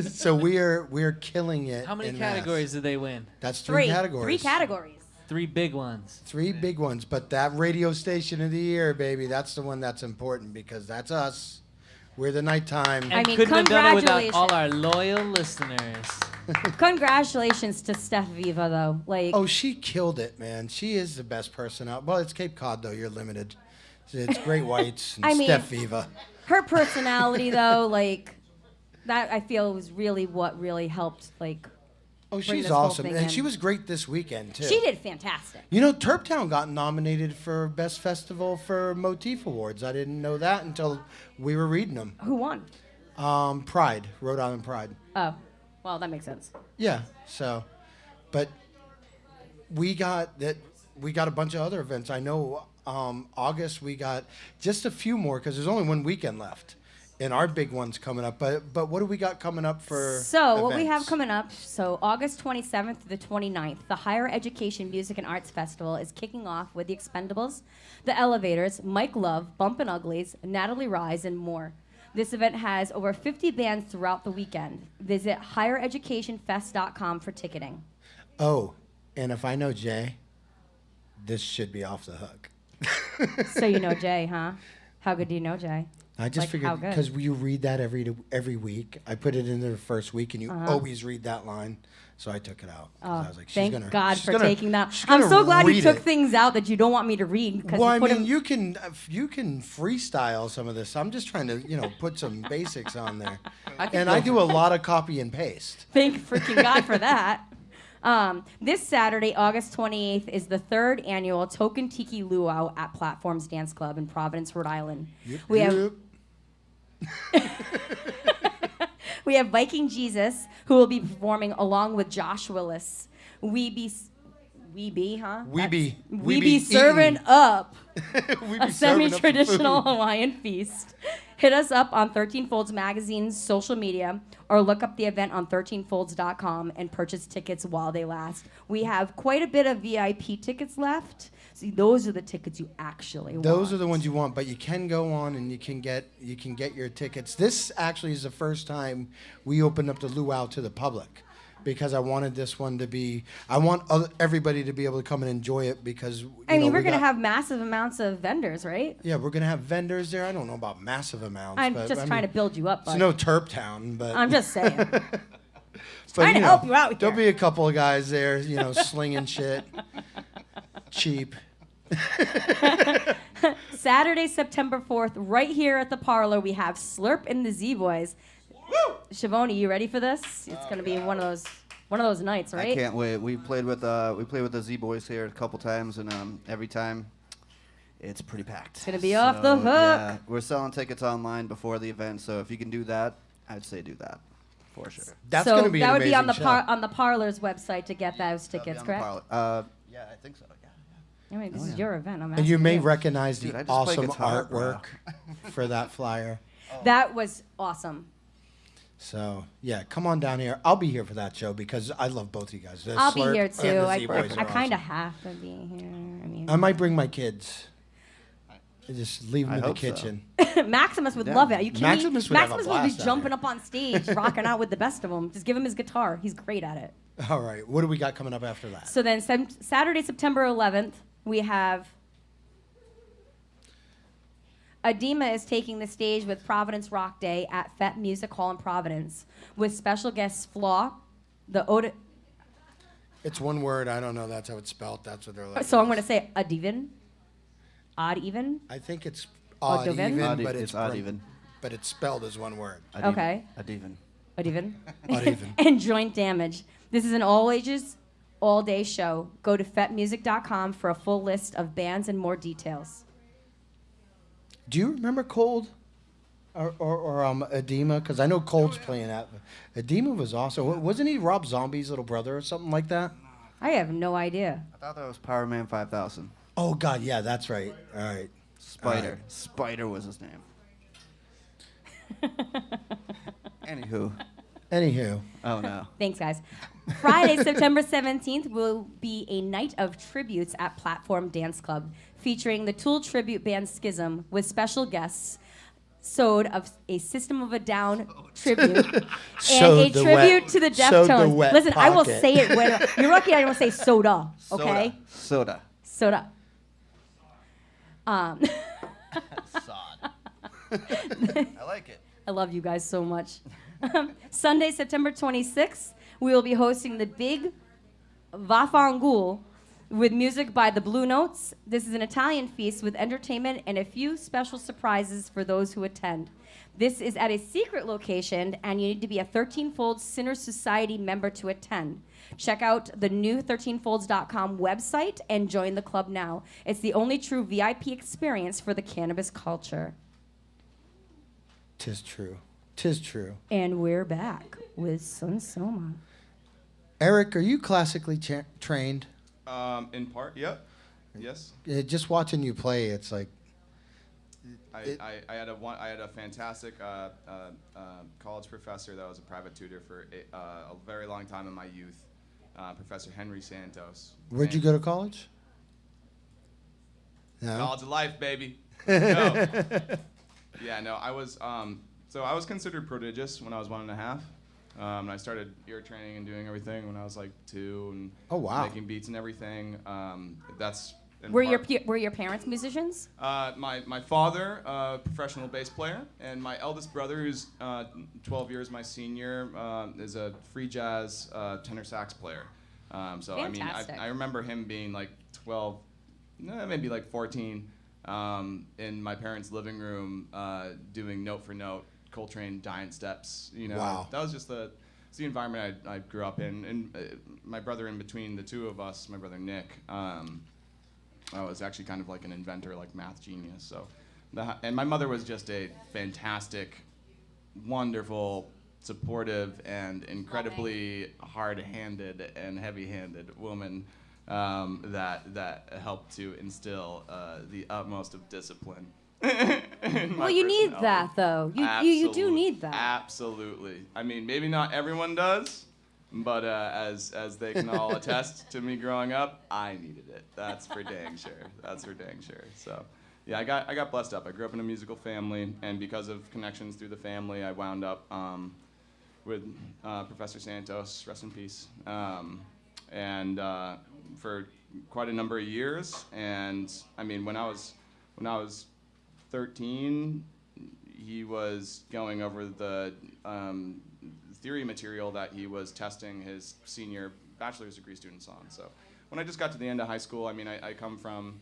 so we're killing it. How many in categories mass. did they win? That's three categories. 3 categories. 3 big ones. 3 big ones, but that radio station of the year, baby, that's the one that's important because that's us. We're the nighttime. And I mean, couldn't have done it without congratulations. all our loyal listeners. Congratulations to Steph Viva, though. Like, Oh, she killed it, man. She is the best person out. Well, it's Cape Cod, though. You're limited. It's Great Whites and I mean- Steph Viva. her personality, though, like that, I feel was really what really helped. Like, Oh, bring she's this whole awesome. thing And in. she was great this weekend, too. She did fantastic. You know, Turptown got nominated for Best Festival for Motif Awards. I didn't know that until we were reading them. Who won? Pride, Rhode Island Pride. Oh, well, that makes sense. Yeah, so, but we got a bunch of other events. I know August we got just a few more because there's only one weekend left. And our big one's coming up. But what do we got coming up for So what we have events? coming up, so August 27th to the 29th, the Higher Education Music and Arts Festival is kicking off with the Expendables, the Elevators, Mike Love, Bumpin' Uglies, Natalie Rise, and more. This event has over 50 bands throughout the weekend. Visit highereducationfest.com for ticketing. Oh, and if I know Jay, this should be off the hook. So you know Jay, huh? How good do you know Jay? I just Like, how figured good? because you read that every week. I put it in the first week, and you always read that line, so I took it out. 'Cause I was like, Thank she's gonna, God she's for gonna- taking that. she's I'm gonna so glad you read took it. things out that you don't want me to read. Well, I put mean, 'em- you can freestyle some of this. I'm just trying to put some basics on there, and I do a lot of copy and paste. Thank freaking God for that. This Saturday, August 28th, is the 3rd annual Token Tiki Luau at Platforms Dance Club in Providence, Rhode Island. We have we have Viking Jesus, who will be performing along with Josh Willis. We be serving up We a be serving up some semi-traditional food. Hawaiian feast. Hit us up on 13 Folds Magazine's social media or look up the event on 13folds.com and purchase tickets while they last. We have quite a bit of VIP tickets left. See, those are the tickets you actually want. Those are the ones you want, but you can go on and you can get your tickets. This actually is the first time we opened up the luau to the public. because I wanted this one to be. I want everybody to be able to come and enjoy it because. I mean, we're gonna have massive amounts of vendors, right? Yeah, we're gonna have vendors there. I don't know about massive amounts. I'm just trying to build you up. It's no Terp Town, but I'm just saying. Trying to help you out here. There'll be a couple of guys there, slinging shit, cheap. Saturday, September 4th, right here at the Parlour, we have Slurp and the Z-Boys. Shavoni, you ready for this? It's gonna be one of those nights, right? I can't wait. We played with the Z-Boys here a couple times, and every time it's pretty packed. It's gonna be off the hook. Yeah, we're selling tickets online before the event, so if you can do that, I'd say do that. For sure. That's going to be an amazing that would be show. on the Parlour's website to get those tickets, correct? Yeah, I think so. Yeah. I mean, this is your event. I'm And asking you may recognize Dude, the I just play awesome guitar, artwork for that flyer. That was awesome. So, yeah, come on down here. I'll be here for that show because I love both of you guys. I'll be here Slurp too. and the I Z-Boys are kind of awesome. have to be here. I mean, I might bring my kids. I just leave them I in the hope so. kitchen. Maximus would love it. Are you kidding Maximus me? would have a Maximus blast be out jumping here. up on stage, rocking out with the best of them. Just give him his guitar. He's great at it. All right, what do we got coming up after that? So then Saturday, September 11th, we have Adema is taking the stage with Providence Rock Day at Fett Music Hall in Providence with special guests Flaw, the Oda. It's one word. I don't know. That's how it's spelled. That's what they're like. So I'm going to say Adiven. Odd even? I think it's odd Odd-even? even, Odd- but it's odd even. But it's spelled as one word. Okay. Adiven. Adiven. Adiven. And Joint Damage. This is an all ages, all day show. Go to fetmusic.com for a full list of bands and more details. Do you remember Cold or Adema? Because I know Cold's playing that. Adema was awesome. Wasn't he Rob Zombie's little brother or something like that? I have no idea. I thought that was Power Man 5000. Oh, God, yeah, that's right. All right. Spider. All right. Spider was his name. Anywho. Oh, no. Thanks, guys. Friday, September 17th will be a night of tributes at Platform Dance Club featuring the Tool tribute band Schism with special guests Sode of a System of a Down tribute and Sode a the tribute wet- to the Sode the Deftones. wet Listen, I will pocket. say it when you're lucky I don't say soda, okay? Soda. Soda. Sod. I like it. I love you guys so much. Sunday, September 26th, we will be hosting the Big Vafangul with music by the Blue Notes. This is an Italian feast with entertainment and a few special surprises for those who attend. This is at a secret location, and you need to be a 13-Fold Sinner Society member to attend. Check out the new 13folds.com website and join the club now. It's the only true VIP experience for the cannabis culture. 'Tis true. 'Tis true. And we're back with Sonsoma. Eric, are you classically trained? In part, yep. Yes. Just watching you play, it's like I had a fantastic college professor that was a private tutor for a very long time in my youth, Professor Henry Santos. Where'd you go to college? No. College of life, baby. No. Yeah, no, I was so I was considered prodigious when I was 1.5. And I started ear training and doing everything when I was like 2 and Oh, wow. making beats and everything. That's in Were part- your parents musicians? my father, professional bass player, and my eldest brother, who's 12 years my senior, is a free jazz tenor sax player. So I mean, Fantastic. I remember him being like 12, maybe like 14, in my parents' living room, doing note for note Coltrane Giant Steps. You know, Wow. that was just it's the environment I grew up in. And my brother, in between the two of us, my brother Nick. I was actually kind of like an inventor, like math genius. So, and my mother was just a fantastic, wonderful, supportive, and incredibly hard-handed and heavy-handed woman that helped to instill the utmost of discipline. Well, you need that, though. You do need that. Absolutely. I mean, maybe not everyone does. But as they can all attest to me growing up, I needed it. That's for dang sure. That's for dang sure. So, yeah, I got blessed up. I grew up in a musical family, and because of connections through the family, I wound up with Professor Santos, rest in peace, and for quite a number of years. And I mean, when I was 13, he was going over the theory material that he was testing his senior bachelor's degree students on. So when I just got to the end of high school, I mean, I come from,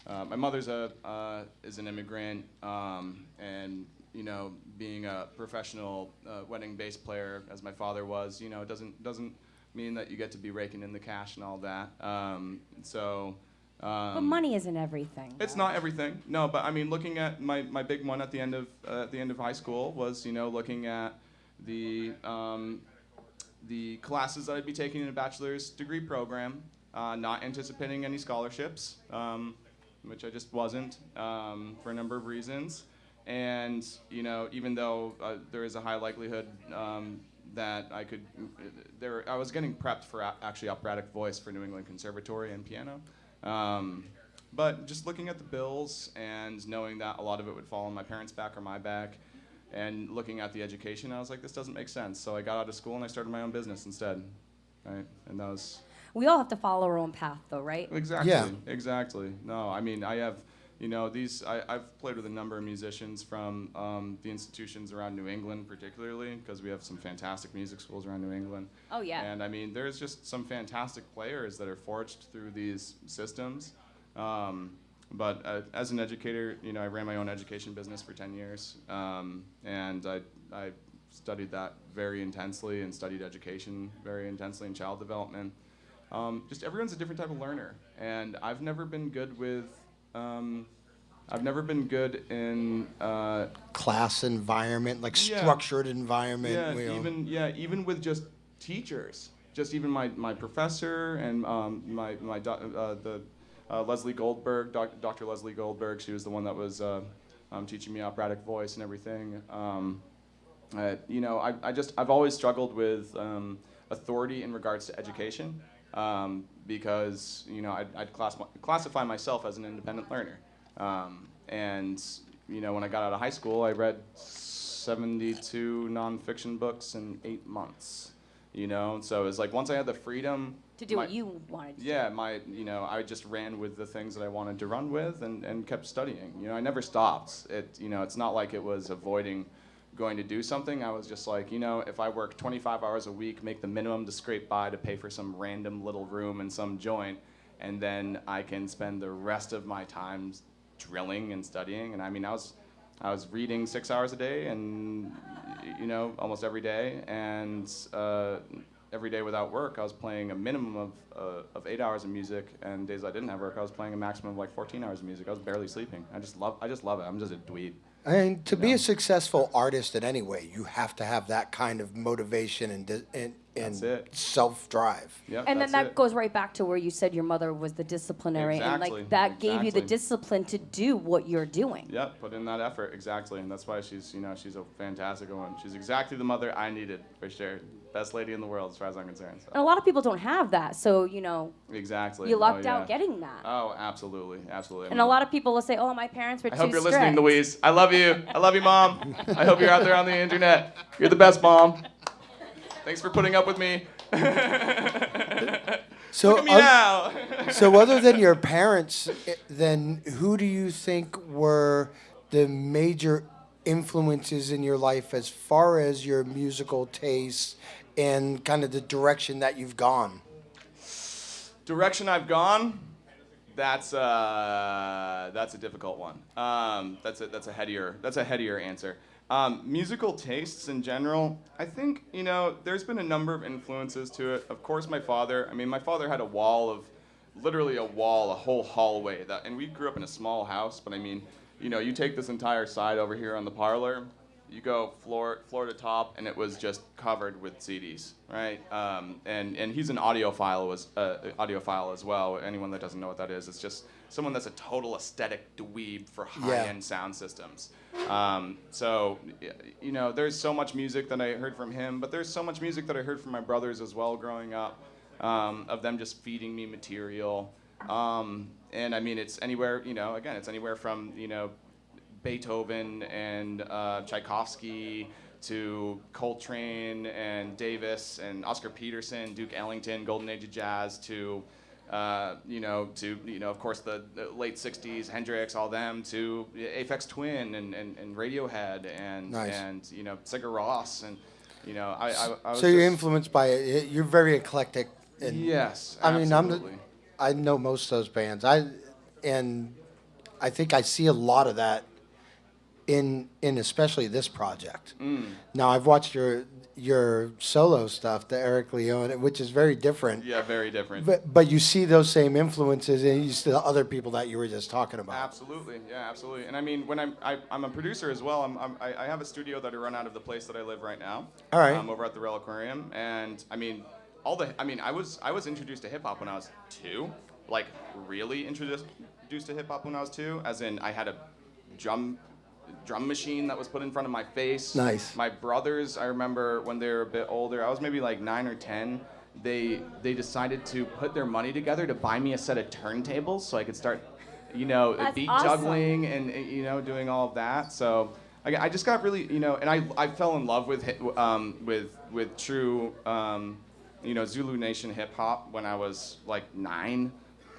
my mother's is an immigrant, and you know, being a professional wedding bass player, as my father was, you know, it doesn't mean that you get to be raking in the cash and all that. But money isn't everything. It's not everything, no. But I mean, looking at my big one at the end of high school was, you know, looking at the classes that I'd be taking in a bachelor's degree program, not anticipating any scholarships, which I just wasn't for a number of reasons. And you know, even though there is a high likelihood that I could, I was getting prepped for actually operatic voice for New England Conservatory and piano. But just looking at the bills and knowing that a lot of it would fall on my parents' back or my back, and looking at the education, I was like, this doesn't make sense. So I got out of school and I started my own business instead, right? And that was. We all have to follow our own path, though, right? Exactly. Yeah. Exactly. No, I mean, I have, you know, I've played with a number of musicians from the institutions around New England, particularly, because we have some fantastic music schools around New England. Oh, yeah. And I mean, there's just some fantastic players that are forged through these systems. But as an educator, you know, I ran my own education business for 10 years, and I studied that very intensely and studied education very intensely in child development. Just everyone's a different type of learner, and I've never been good with. I've never been good in Class environment, like structured environment. Yeah, even with just teachers, just even my professor and Leslie Goldberg, Dr. Leslie Goldberg. She was the one that was teaching me operatic voice and everything. You know, I've always struggled with authority in regards to education. Because you know, I'd classify myself as an independent learner, and you know, when I got out of high school, I read 72 nonfiction books in 8 months. You know, so it's like once I had the freedom to do what you wanted to do. Yeah, you know, I just ran with the things that I wanted to run with and kept studying. You know, I never stopped. You know, it's not like it was avoiding going to do something. I was just like, you know, if I work 25 hours a week, make the minimum to scrape by to pay for some random little room in some joint, and then I can spend the rest of my time drilling and studying. And I mean, I was reading 6 hours a day, and you know, almost every day, and every day without work, I was playing a minimum of 8 hours of music, and days I didn't have work, I was playing a maximum of like 14 hours of music. I was barely sleeping. I just love it. I'm just a dweeb. And to be a successful artist in any way, you have to have that kind of motivation and self-drive. Yep, And then that goes right back to where you said your mother was the disciplinary, and like that gave you the discipline to do what you're doing. Yep, put in that effort, exactly, and that's why she's a fantastic woman. She's exactly the mother I needed, for sure. Best lady in the world, as far as I'm concerned. So. And a lot of people don't have that, so you know. Exactly. You lucked out getting that. Oh, absolutely. And a lot of people will say, "Oh, my parents were too strict." I hope you're listening, Louise. I love you. I love you, Mom. I hope you're out there on the internet. You're the best, Mom. Thanks for putting up with me. So, look at me now. So other than your parents, then who do you think were the major influences in your life as far as your musical tastes and kind of the direction that you've gone? Direction I've gone? That's a difficult one. That's a headier answer. Musical tastes in general, I think, you know, there's been a number of influences to it. Of course, my father had a wall, a whole hallway and we grew up in a small house, but I mean, you know, you take this entire side over here on the parlor, you go floor to top, and it was just covered with CDs, right? And he's an audiophile as well. Anyone that doesn't know what that is, it's just someone that's a total aesthetic dweeb for high-end sound systems. So, you know, there's so much music that I heard from him, but there's so much music that I heard from my brothers as well growing up, of them just feeding me material. And I mean, it's anywhere, you know, again, it's anywhere from, you know, Beethoven and Tchaikovsky to Coltrane and Davis and Oscar Peterson, Duke Ellington, Golden Age of Jazz, to of course the late '60s, Hendrix, all them, to Aphex Twin and Radiohead and Sigur Rós, and I was So you're influenced by it. You're very eclectic. And yes, I mean, absolutely. I know most of those bands. I think I see a lot of that in especially this project. Now I've watched your solo stuff, the Eric Leone, which is very different. Yeah, very different. But you see those same influences and you see the other people that you were just talking about. Absolutely, yeah, absolutely. And I mean, when I'm a producer as well. I have a studio that I run out of the place that I live right now. All right. Over at the Rail Aquarium, and I mean, I was introduced to hip hop when I was 2, like really introduced to hip hop when I was 2, as in I had a drum machine that was put in front of my face. Nice. My brothers, I remember when they were a bit older, I was maybe like 9 or 10, they decided to put their money together to buy me a set of turntables so I could start, That's beat awesome. juggling and, doing all of that. So I just got really, and I fell in love with true, Zulu Nation hip hop when I was like 9.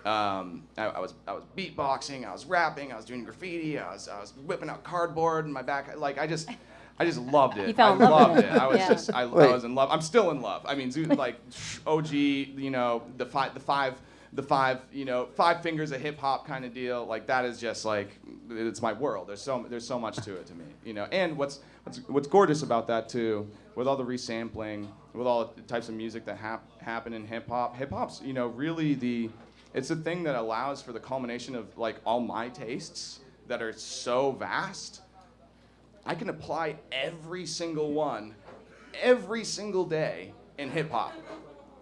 I was beatboxing, I was rapping, I was doing graffiti, I was whipping out cardboard in my back. Like I just loved it. You fell in love with it. I was Yeah. I was in love. I'm still in love. I mean, like OG, the five fingers of hip hop kind of deal. Like that is just like it's my world. There's so much to it to me, And what's gorgeous about that too, with all the resampling, with all the types of music that happen in hip hop. Hip hop's really it's a thing that allows for the culmination of like all my tastes that are so vast. I can apply every single one, every single day in hip hop,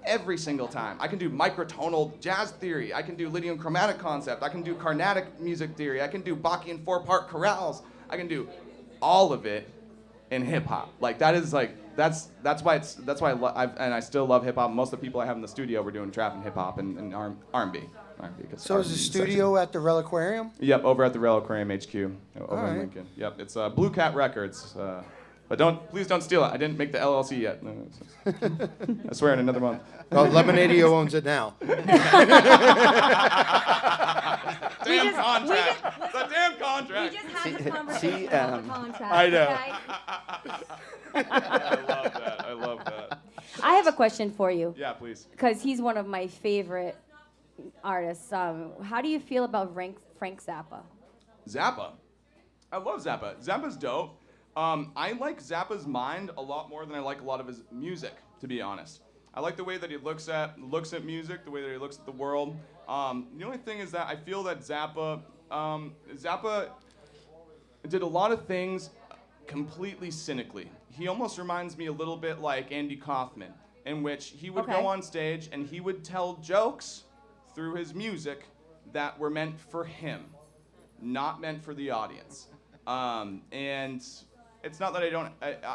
every single time. I can do microtonal jazz theory. I can do Lydian chromatic concept. I can do Carnatic music theory. I can do Bach-ian 4-part chorales. I can do all of it in hip hop. Like that is like that's why I still love hip hop. Most of the people I have in the studio were doing trap and hip hop and R&B. So is the studio at the Rail Aquarium? Yep, over at the Rail Aquarium HQ over All right. in Lincoln. Yep, it's Blue Cat Records. But please don't steal it. I didn't make the LLC yet. No, I swear in another month. Well, Lemonadio owns it now. Damn contract. The damn contract. We just had this conversation about the contract. I know. Okay? I love that. I have a question for you. Yeah, please. Because he's one of my favorite artists. How do you feel about Frank Zappa? Zappa. I love Zappa. Zappa's dope. I like Zappa's mind a lot more than I like a lot of his music, to be honest. I like the way that he looks at music, the way that he looks at the world. The only thing is that I feel that Zappa did a lot of things completely cynically. He almost reminds me a little bit like Andy Kaufman, in which he would go on stage and he would tell jokes through his music that were meant for him, not meant for the audience. And it's not that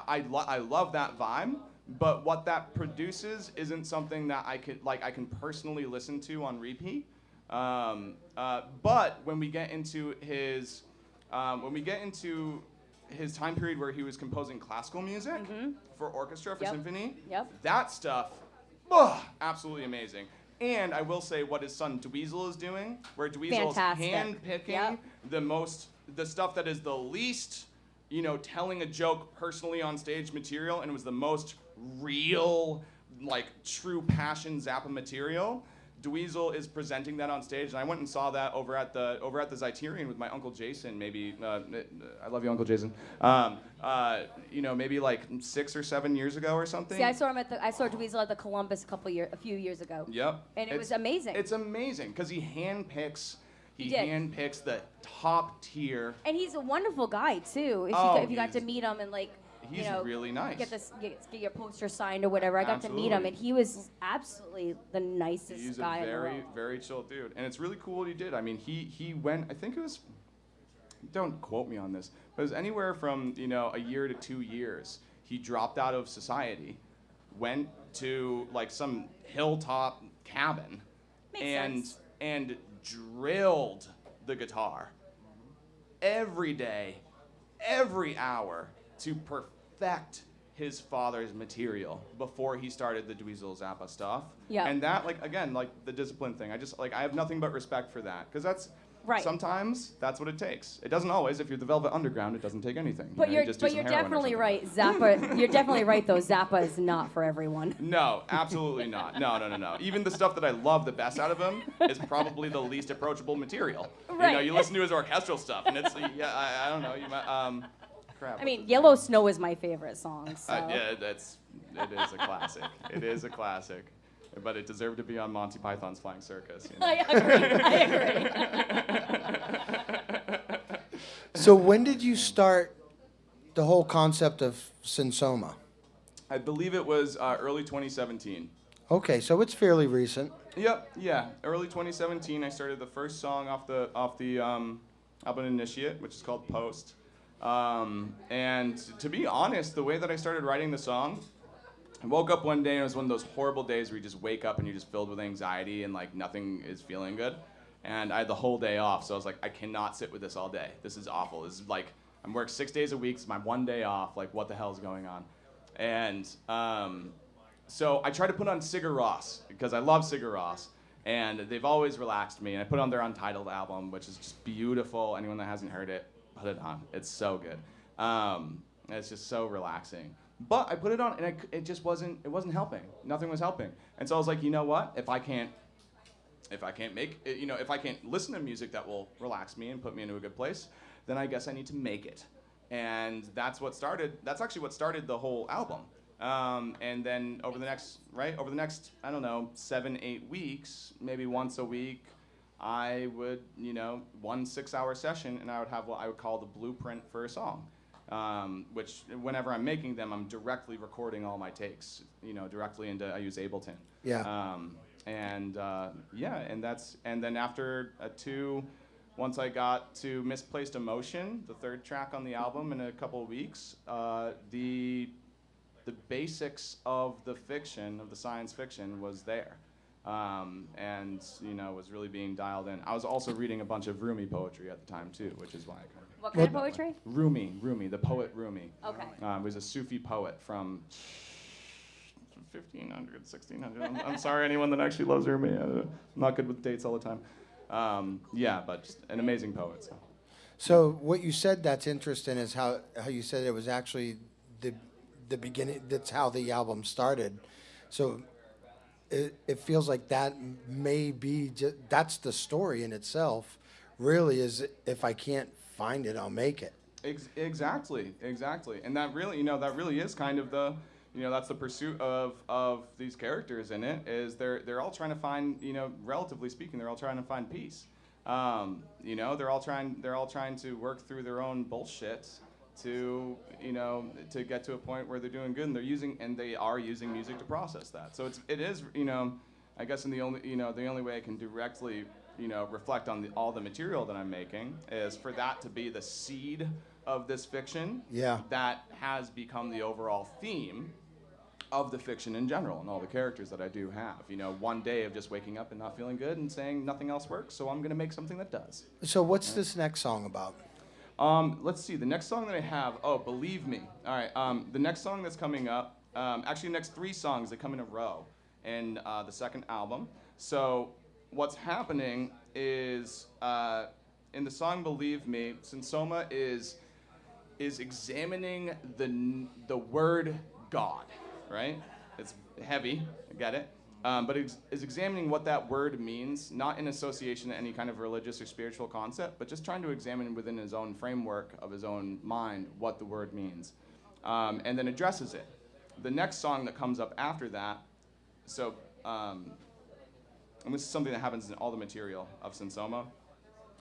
I love that vibe, but what that produces isn't something that I can personally listen to on repeat. But when we get into his time period where he was composing classical music for orchestra, for symphony, that stuff, absolutely amazing. And I will say what his son Dweezil is doing, where Dweezil is hand-picking the stuff that is the least, telling a joke personally on stage material, and it was the most real, like, true passion Zappa material. Dweezil is presenting that on stage, and I went and saw that over at the Zeiterion with my Uncle Jason. Maybe I love you, Uncle Jason. Maybe like 6 or 7 years ago or something. See, I saw Dweezil at the Columbus a few years ago. Yep. And it was amazing. It's amazing because he handpicks the top tier. And he's a wonderful guy too. If you got to meet him and he's really nice. Get your poster signed or whatever. I got to meet him, and he was absolutely the nicest He's guy a very, in the world. very chill dude. And it's really cool what he did. I mean, he went, I think it was, don't quote me on this, but it was anywhere from, a year to 2 years. He dropped out of society, went to like some hilltop cabin, and drilled the guitar every day, every hour to perfect his father's material before he started the Dweezil Zappa stuff. Yeah. And that, like, again, like the discipline thing, I have nothing but respect for that. Because that's, Right. sometimes that's what it takes. It doesn't always. If you're the Velvet Underground, it doesn't take anything. But you just do some you're heroin or definitely something. right. Zappa, you're definitely right though. Zappa is not for everyone. No, absolutely not. No. Even the stuff that I love the best out of him is probably the least approachable material. Right. You know, you listen to his orchestral stuff, and it's, I don't know, you might, crap. I mean, Yellow Snow is my favorite song. So. Yeah, it is a classic. It is a classic. But it deserved to be on Monty Python's Flying Circus. You know? I agree. So when did you start the whole concept of Sonsoma? I believe it was early 2017. Okay, so it's fairly recent. Yep, yeah. Early 2017, I started the first song off the album Initiate, which is called Post. And to be honest, the way that I started writing the song, I woke up one day and it was one of those horrible days where you just wake up and you're just filled with anxiety and like nothing is feeling good. And I had the whole day off, so I was like, I cannot sit with this all day. This is awful. This is like, I'm working 6 days a week, it's my one day off, like what the hell is going on? And so I tried to put on Sigur Rós because I love Sigur Rós. And they've always relaxed me. And I put on their Untitled album, which is just beautiful. Anyone that hasn't heard it, put it on. It's so good. It's just so relaxing. But I put it on, and it just wasn't helping. Nothing was helping. And so I was like, you know what? If I can't make it, if I can't listen to music that will relax me and put me into a good place, then I guess I need to make it. And that's actually what started the whole album. And then over the next, I don't know, 7-8 weeks, maybe once a week, I would, 1 6-hour session, and I would have what I would call the blueprint for a song. Which whenever I'm making them, I'm directly recording all my takes, directly into, I use Ableton. Yeah. And then after once I got to Misplaced Emotion, the third track on the album, in a couple of weeks, the basics of the science fiction was there. And was really being dialed in. I was also reading a bunch of Rumi poetry at the time too, which is why I kind of... What kind of poetry? Rumi, the poet Rumi. Okay. Was a Sufi poet from 1500, 1600. I'm sorry, anyone that actually loves Rumi. I'm not good with dates all the time. But just an amazing poet. So what you said that's interesting is how you said it was actually the beginning. That's how the album started. So it feels like that may be that's the story in itself. Really, is if I can't find it, I'll make it. Exactly. And that really is kind of the, that's the pursuit of these characters in it, is they're all trying to find, relatively speaking, they're all trying to find peace. They're all trying to work through their own bullshit to get to a point where they're doing good, and they are using music to process that. So it is, I guess the only way I can directly reflect on all the material that I'm making is for that to be the seed of this fiction. Yeah. That has become the overall theme of the fiction in general and all the characters that I do have. One day of just waking up and not feeling good and saying nothing else works, so I'm gonna make something that does. So what's this next song about? Let's see. The next song that I have, Believe Me. All right. The next song that's coming up, actually the next 3 songs that come in a row in the second album. So what's happening is in the song Believe Me, Sonsoma is examining the word God, right? It's heavy, I get it. But is examining what that word means, not in association to any kind of religious or spiritual concept, but just trying to examine within his own framework of his own mind what the word means, and then addresses it. The next song that comes up after that, and this is something that happens in all the material of Sonsoma,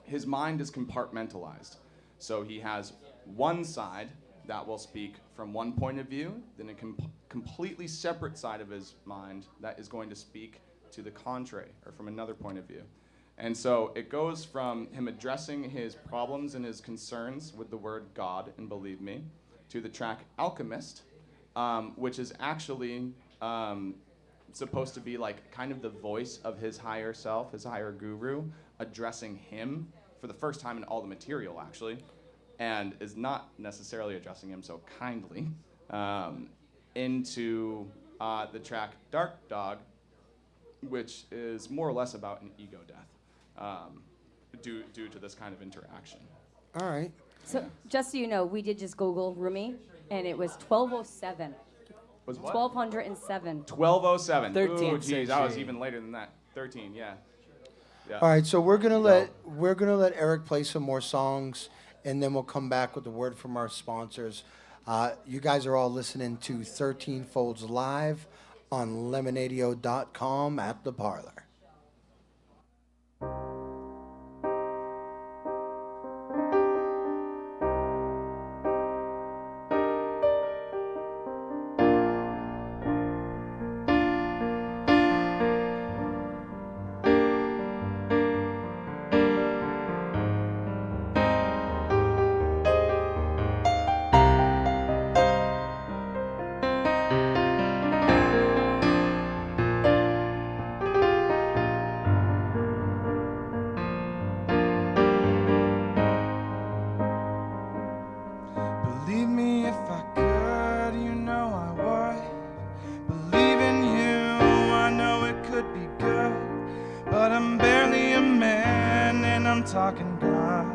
his mind is compartmentalized. So he has one side that will speak from one point of view, then a completely separate side of his mind that is going to speak to the contrary, or from another point of view. And so it goes from him addressing his problems and his concerns with the word God and Believe Me, to the track Alchemist, which is actually supposed to be like kind of the voice of his higher self, his higher guru, addressing him for the first time in all the material, actually, and is not necessarily addressing him so kindly, into the track Dark Dog, which is more or less about an ego death due to this kind of interaction. All right. So just so you know, we did just Google Rumi, and it was 1207. Was what? 1207. 1207. 13th Ooh, geez, I was century. even later than that. 13, yeah. All right, so we're gonna let Eric play some more songs, and then we'll come back with a word from our sponsors. You guys are all listening to 13 Folds Live on Lemonadio.com at the Parlour. Believe me if I could, you know I would. Believe in you, I know it could be good. But I'm barely a man and I'm talking God.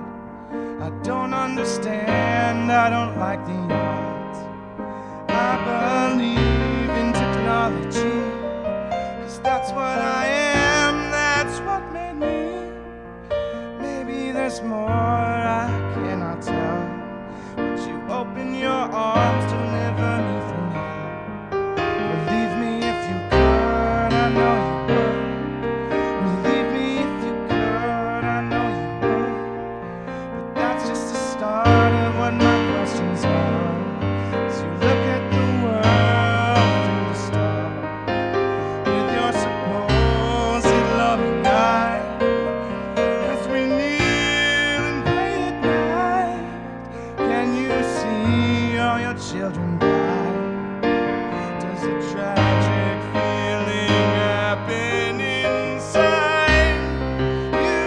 I don't understand, I don't like the odds. I believe in technology, 'cause that's what I am, that's what made me. Maybe there's more I cannot tell. Open your arms, deliver me from hell. Believe me if you could, I know you would. Believe me if you could, I know you would. But that's just the start of what my questions are. As you look at the world through the stars, with your supposed loving eye, as we kneel and pray at night, can you see all your children die? Does a tragic feeling happen inside you?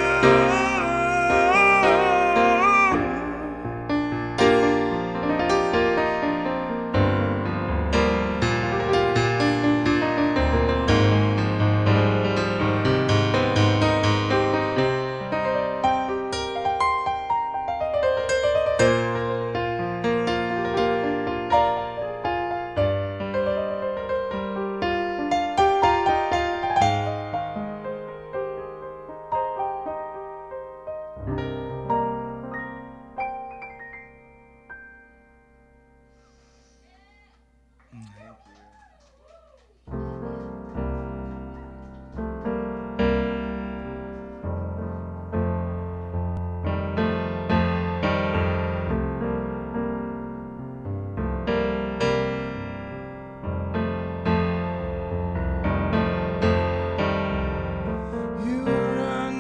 You run,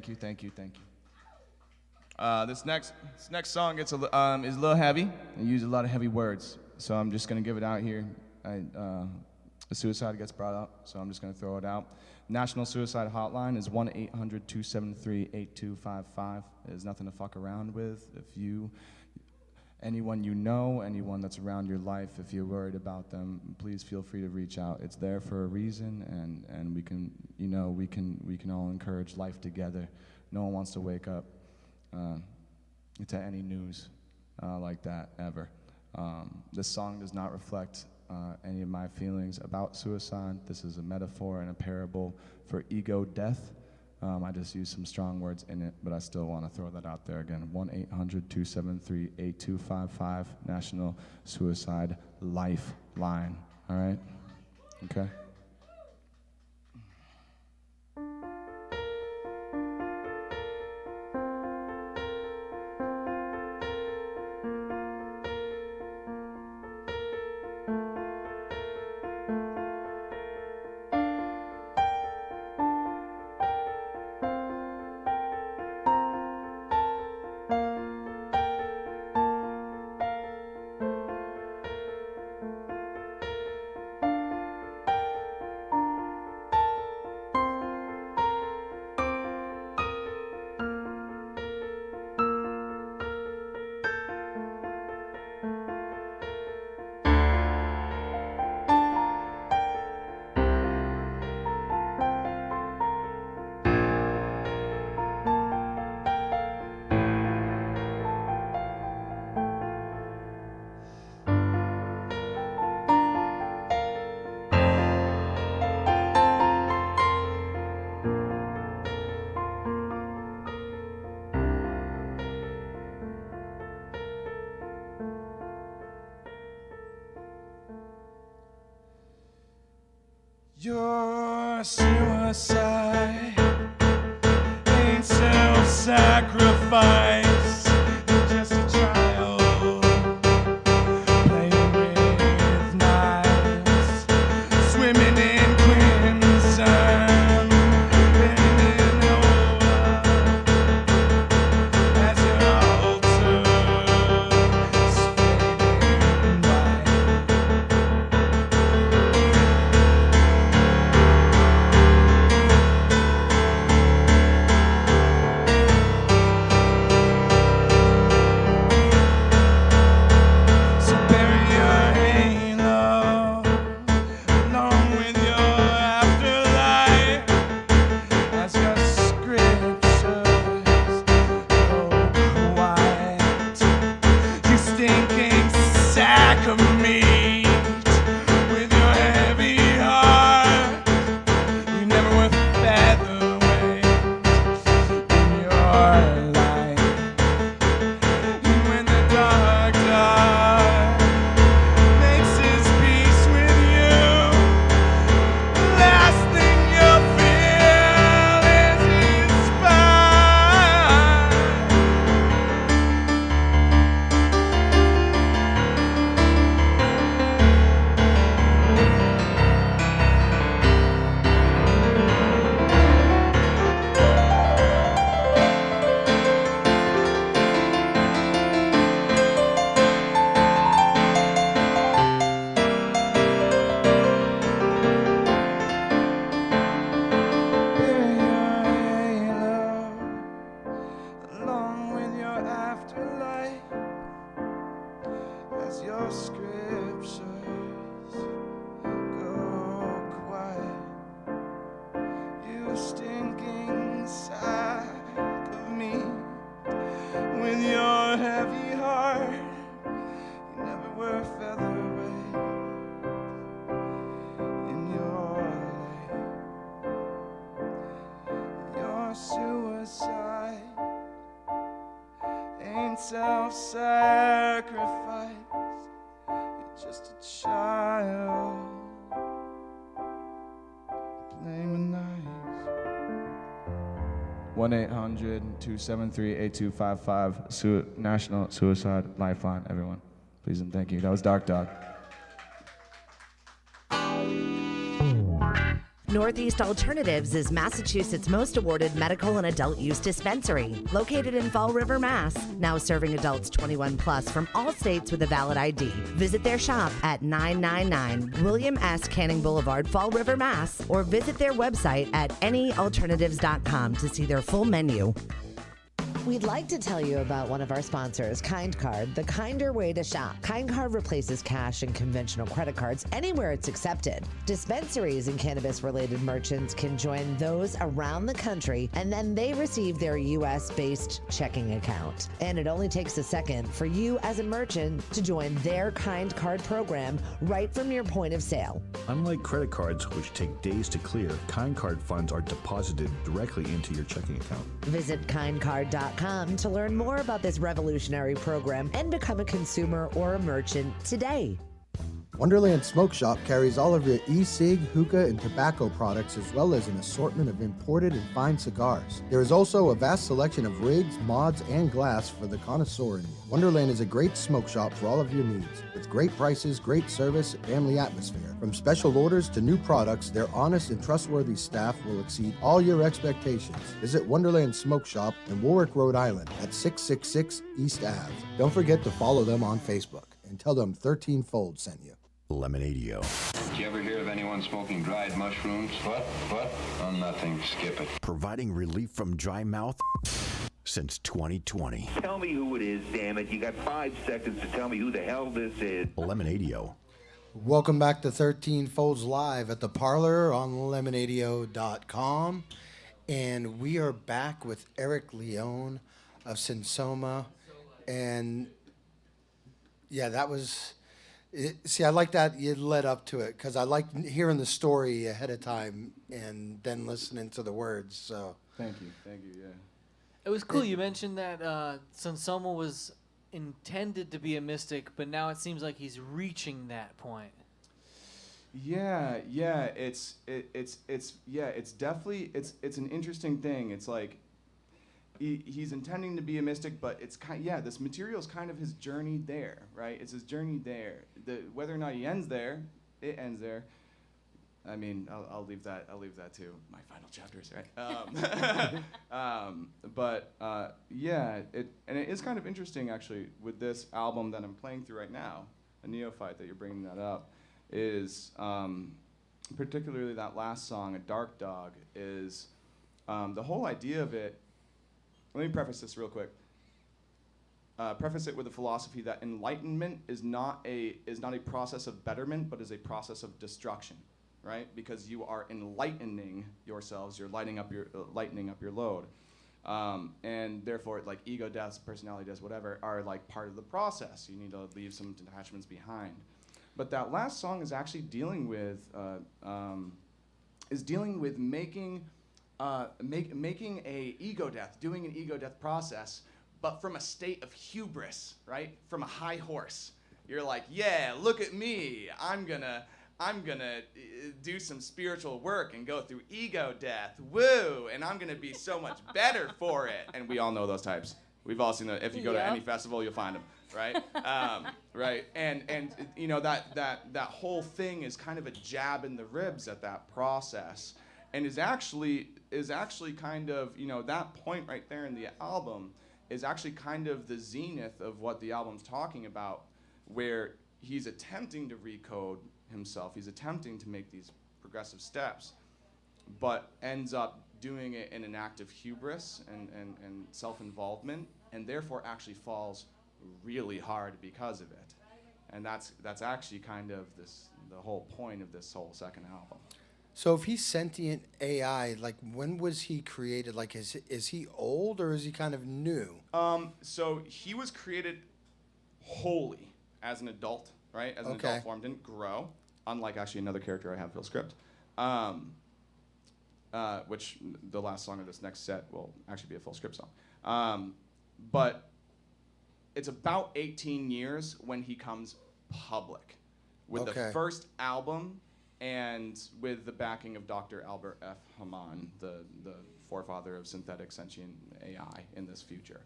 Thank you. This next song is a little heavy. I use a lot of heavy words, so I'm just gonna give it out here. The suicide gets brought up, so I'm just gonna throw it out. National Suicide Hotline is 1-800-273-8255. There's nothing to fuck around with. If anyone you know, anyone that's around your life, if you're worried about them, please feel free to reach out. It's there for a reason, and we can all encourage life together. No one wants to wake up to any news like that ever. This song does not reflect any of my feelings about suicide. This is a metaphor and a parable for ego death. I just used some strong words in it, but I still want to throw that out there again. 1-800-273-8255, National Suicide Lifeline. All right? Okay? Your suicide ain't self-sacrifice. You're just a child playing with knives, swimming in crimson, bending in over as your altar is fading by. Self-sacrifice, you're just a child playing with knives. 1-800-273-8255, National Suicide Lifeline, everyone. Please and thank you. That was Dark Dog. Northeast Alternatives is Massachusetts' most awarded medical and adult use dispensary, located in Fall River, Mass. Now serving adults 21 plus from all states with a valid ID. Visit their shop at 999 William S. Canning Boulevard, Fall River, Mass. Or visit their website at anyalternatives.com to see their full menu. We'd like to tell you about one of our sponsors, Kind Card, the kinder way to shop. Kind Card replaces cash and conventional credit cards anywhere it's accepted. Dispensaries and cannabis-related merchants can join those around the country, and then they receive their U.S.-based checking account. And it only takes a second for you as a merchant to join their Kind Card program right from your point of sale. Unlike credit cards, which take days to clear, Kind Card funds are deposited directly into your checking account. Visit kindcard.com to learn more about this revolutionary program and become a consumer or a merchant today. Wonderland Smokeshop carries all of your e-cig, hookah, and tobacco products, as well as an assortment of imported and fine cigars. There is also a vast selection of rigs, mods, and glass for the connoisseur in you. Wonderland is a great smoke shop for all of your needs, with great prices, great service, and family atmosphere. From special orders to new products, their honest and trustworthy staff will exceed all your expectations. Visit Wonderland Smoke Shop in Warwick, Rhode Island at 666 East Ave. Don't forget to follow them on Facebook and tell them 13 Fold sent you. Lemonadio. Did you ever hear of anyone smoking dried mushrooms? What? Oh, nothing. Skip it. Providing relief from dry mouth since 2020. Tell me who it is, damn it. You got 5 seconds to tell me who the hell this is. Lemonadio. Welcome back to 13 Folds Live at the Parlour on Lemonadio.com. And we are back with Eric Leone of Sonsoma. And yeah, that was... See, I like that you led up to it because I like hearing the story ahead of time and then listening to the words. So Thank you. Yeah. It was cool. You mentioned that Sonsoma was intended to be a mystic, but now it seems like he's reaching that point. Yeah. It's definitely it's an interesting thing. It's like he's intending to be a mystic, but it's this material is kind of his journey there, right? It's his journey there. Whether or not he ends there, it ends there. I mean, I'll leave that to my final chapters, right? It is kind of interesting actually with this album that I'm playing through right now, a neophyte that you're bringing that up, is particularly that last song, A Dark Dog, is the whole idea of it. Let me preface this real quick. Preface it with the philosophy that enlightenment is not a process of betterment, but is a process of destruction, right? Because you are enlightening yourselves, you're lightening up your load, and therefore, like ego deaths, personality deaths, whatever, are like part of the process. You need to leave some detachments behind. But that last song is actually dealing with making a ego death, doing an ego death process, but from a state of hubris, right? From a high horse. You're like, yeah, look at me. I'm gonna do some spiritual work and go through ego death. Woo! And I'm gonna be so much better for it. And we all know those types. We've all seen that. If you go to any festival, you'll find them, right? Right. And you know that whole thing is kind of a jab in the ribs at that process, and is actually kind of, you know, that point right there in the album is actually kind of the zenith of what the album's talking about, where he's attempting to recode himself, he's attempting to make these progressive steps, but ends up doing it in an act of hubris and self-involvement, and therefore actually falls really hard because of it. And that's actually kind of the whole point of this whole second album. So if he's sentient AI, like when was he created? Like is he old or is he kind of new? So he was created wholly as an adult, right? As an adult form, didn't grow, unlike actually another character I have, Phil Script, which the last song of this next set will actually be a Phil Script song. But it's about 18 years when he comes public with the first album, and with the backing of Dr. Albert F. Hamann, the forefather of synthetic sentient AI in this future.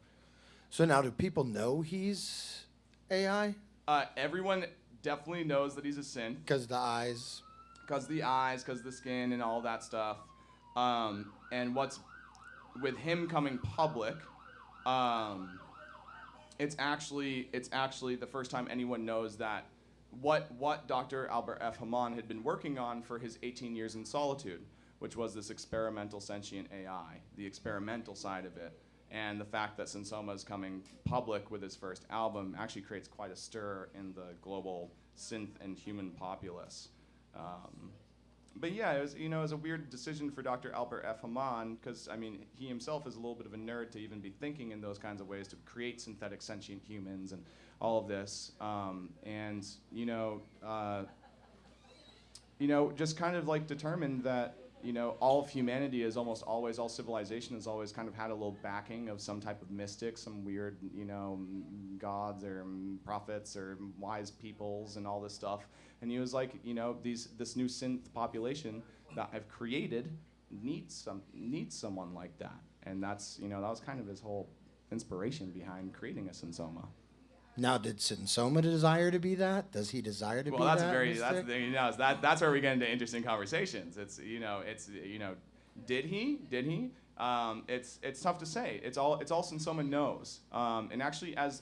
So now do people know he's AI? Everyone definitely knows that he's a synth. Because the eyes? because the eyes, because the skin, and all that stuff. And what's with him coming public, it's actually the first time anyone knows that what Dr. Albert F. Hamann had been working on for his 18 years in solitude, which was this experimental sentient AI, the experimental side of it. And the fact that Sonsoma is coming public with his first album actually creates quite a stir in the global synth and human populace. But yeah, it was a weird decision for Dr. Albert F. Hamann, because he himself is a little bit of a nerd to even be thinking in those kinds of ways to create synthetic sentient humans and all of this. Just kind of like determined that all of humanity is almost always, all civilization has always kind of had a little backing of some type of mystic, some weird, gods or prophets or wise peoples and all this stuff. And he was like, this new synth population that I've created needs someone like that. And that's, that was kind of his whole inspiration behind creating a Sonsoma. Now, did Sonsoma desire to be that? Does he desire to be that? Well, that's the thing. That's where we get into interesting conversations. Did he? It's tough to say. It's all Sonsoma knows. And actually, as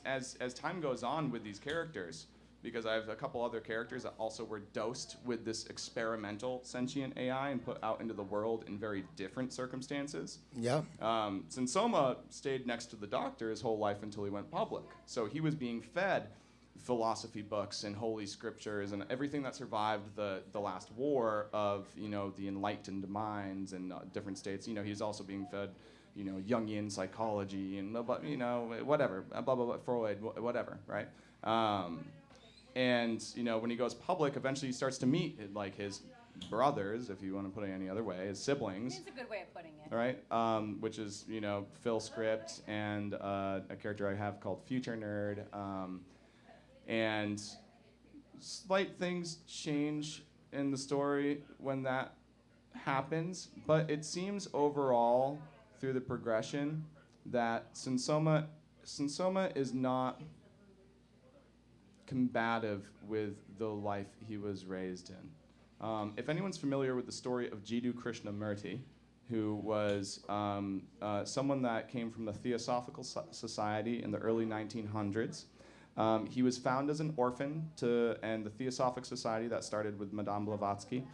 time goes on with these characters, because I have a couple other characters that also were dosed with this experimental sentient AI and put out into the world in very different circumstances. Yeah. Sonsoma stayed next to the Doctor his whole life until he went public. So he was being fed philosophy books and holy scriptures and everything that survived the last war of, the enlightened minds and different states. He's also being fed, Jungian psychology and, whatever, blah, blah, blah, Freud, whatever, right? And when he goes public, eventually he starts to meet his brothers, if you want to put it any other way, his siblings. It's a good way of putting it. Right, which is Phil Script and a character I have called Future Nerd, and slight things change in the story when that happens, but it seems overall through the progression that Sonsoma is not combative with the life he was raised in. If anyone's familiar with the story of Jiddu Krishnamurti, who was someone that came from the Theosophical Society in the early 1900s, he was found as an orphan and the Theosophic Society that started with Madame Blavatsky.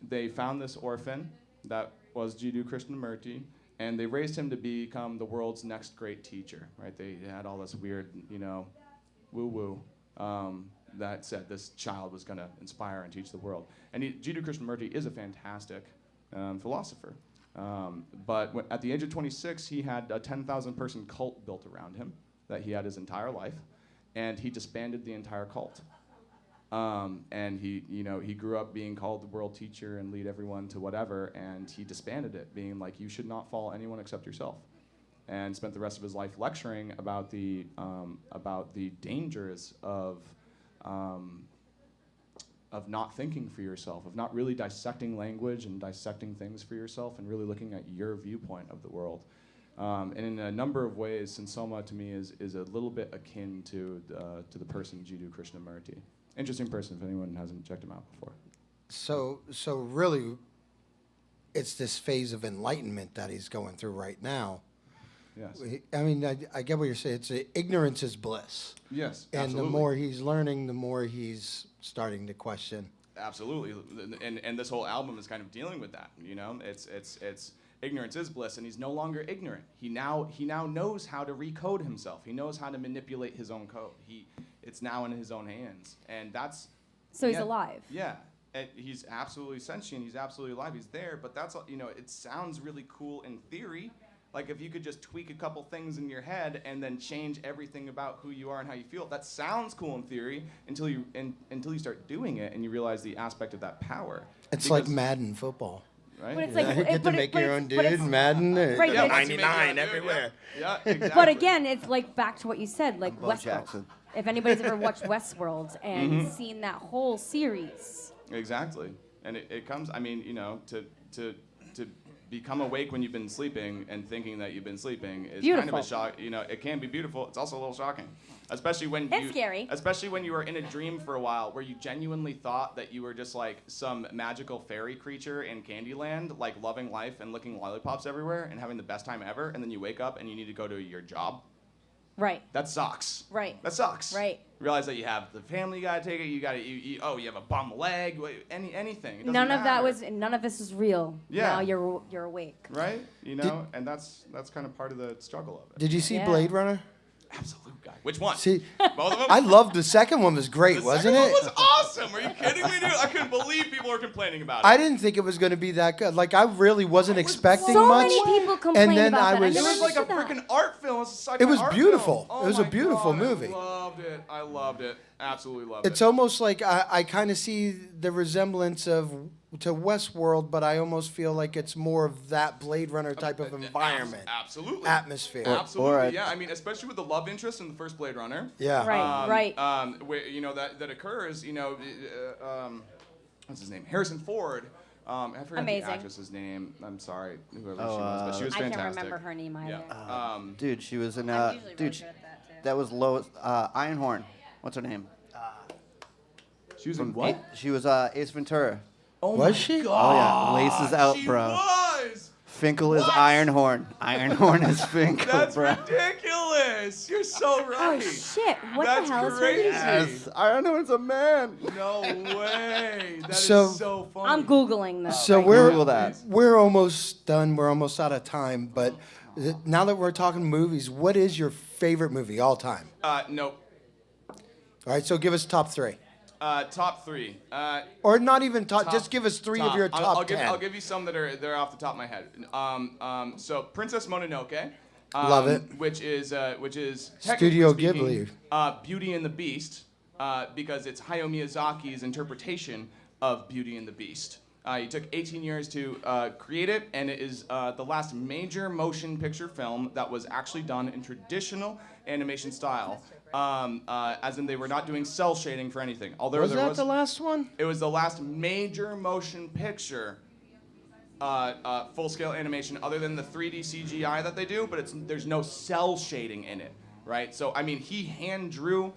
They found this orphan that was Jiddu Krishnamurti, and they raised him to become the world's next great teacher, right? They had all this weird, woo-woo that said this child was going to inspire and teach the world. And Jiddu Krishnamurti is a fantastic philosopher. But at the age of 26, he had a 10,000-person cult built around him that he had his entire life, and he disbanded the entire cult. And he grew up being called the world teacher and lead everyone to whatever, and he disbanded it, being like, you should not follow anyone except yourself, and spent the rest of his life lecturing about the dangers of not thinking for yourself, of not really dissecting language and dissecting things for yourself, and really looking at your viewpoint of the world. And in a number of ways, Sonsoma to me is a little bit akin to the person Jiddu Krishnamurti. Interesting person if anyone hasn't checked him out before. So really, it's this phase of enlightenment that he's going through right now. Yes. I get what you're saying. It's ignorance is bliss. Yes, and absolutely. the more he's learning, the more he's starting to question. Absolutely, and this whole album is kind of dealing with that. It's ignorance is bliss, and he's no longer ignorant. He now knows how to recode himself. He knows how to manipulate his own code. It's now in his own hands, and that's. So he's alive. Yeah, he's absolutely sentient. He's absolutely alive. He's there, but that's it sounds really cool in theory. Like if you could just tweak a couple things in your head and then change everything about who you are and how you feel. That sounds cool in theory until you start doing it and you realize the aspect of that power. It's like Madden football. Right? But it's you get to make your own dude, Madden, right, 99 everywhere. Yeah, exactly. But again, it's like back to what you said, like Bo Westworld. Jackson. If anybody's ever watched Westworld and seen that whole series. Exactly, and it comes. To become awake when you've been sleeping and thinking that you've been sleeping is Beautiful. kind of a shock. You know, it can be beautiful. It's also a little shocking, especially when It's scary. Especially when you were in a dream for a while where you genuinely thought that you were just like some magical fairy creature in Candyland, like loving life and licking lollipops everywhere and having the best time ever, and then you wake up and you need to go to your job. Right. That sucks. Right. That sucks. Right. Realize that you have the family you gotta take it. You have a bum leg. Anything. It doesn't None of this is real. Yeah. Now you're awake. Right. You know, and that's kind of part of the struggle of it. Did you see Blade Runner? Absolute guy. Which one? See, both of them. I loved the second one. Was great, The wasn't second it? one was awesome. Are you kidding me, dude? I couldn't believe people were complaining about it. I didn't think it was going to be that good. Like I really wasn't expecting So much. many people complained and then about I that. I was. never It was like a understood that. freaking art film. It was beautiful. Oh It was a my beautiful God, movie. I loved it. Absolutely loved It's it. almost like I kind of see the resemblance to Westworld, but I almost feel like it's more of that Blade Runner type of environment, Absolutely. atmosphere. Absolutely, yeah. I mean, especially with the love interest in the first Blade Runner. Yeah. Right. Where, you know, that occurs, you know, what's his name? Harrison Ford. I forgot Amazing. the actress's name. I'm sorry, whoever she was, but she was I fantastic. can't remember her name either. Yeah. Dude, she was in. I'm usually Dude, really good at that, too. that was Lois Ironhorn. What's her name? She was in what? She was Ace Ventura. Oh Was my she? God. Oh yeah, laces out, She bro. was. Finkel is Ironhorn. Ironhorn is Finkel, That's bro. ridiculous. You're so right. Oh shit! What That's the hell is her crazy. name? Yes, Ironhorn's a man. No way. That is So- so funny. I'm googling this. So right Google that. we're almost done. We're almost out of time. But now that we're talking movies, what is your favorite movie all time? Nope. All right, so give us top three, Top three. or not even top. Top- Just give us three of your top I'll 10. I'll give you some that are off the top of my head. So Princess Mononoke. Love it. Which is Studio technically speaking, Ghibli. Beauty and the Beast, because it's Hayao Miyazaki's interpretation of Beauty and the Beast. He took 18 years to create it, and it is the last major motion picture film that was actually done in traditional animation style. As in they were not doing cell shading for anything. Although Was there that was the last one? It was the last major motion picture full-scale animation other than the 3D CGI that they do, but there's no cell shading in it, right? So, I mean, he hand redrew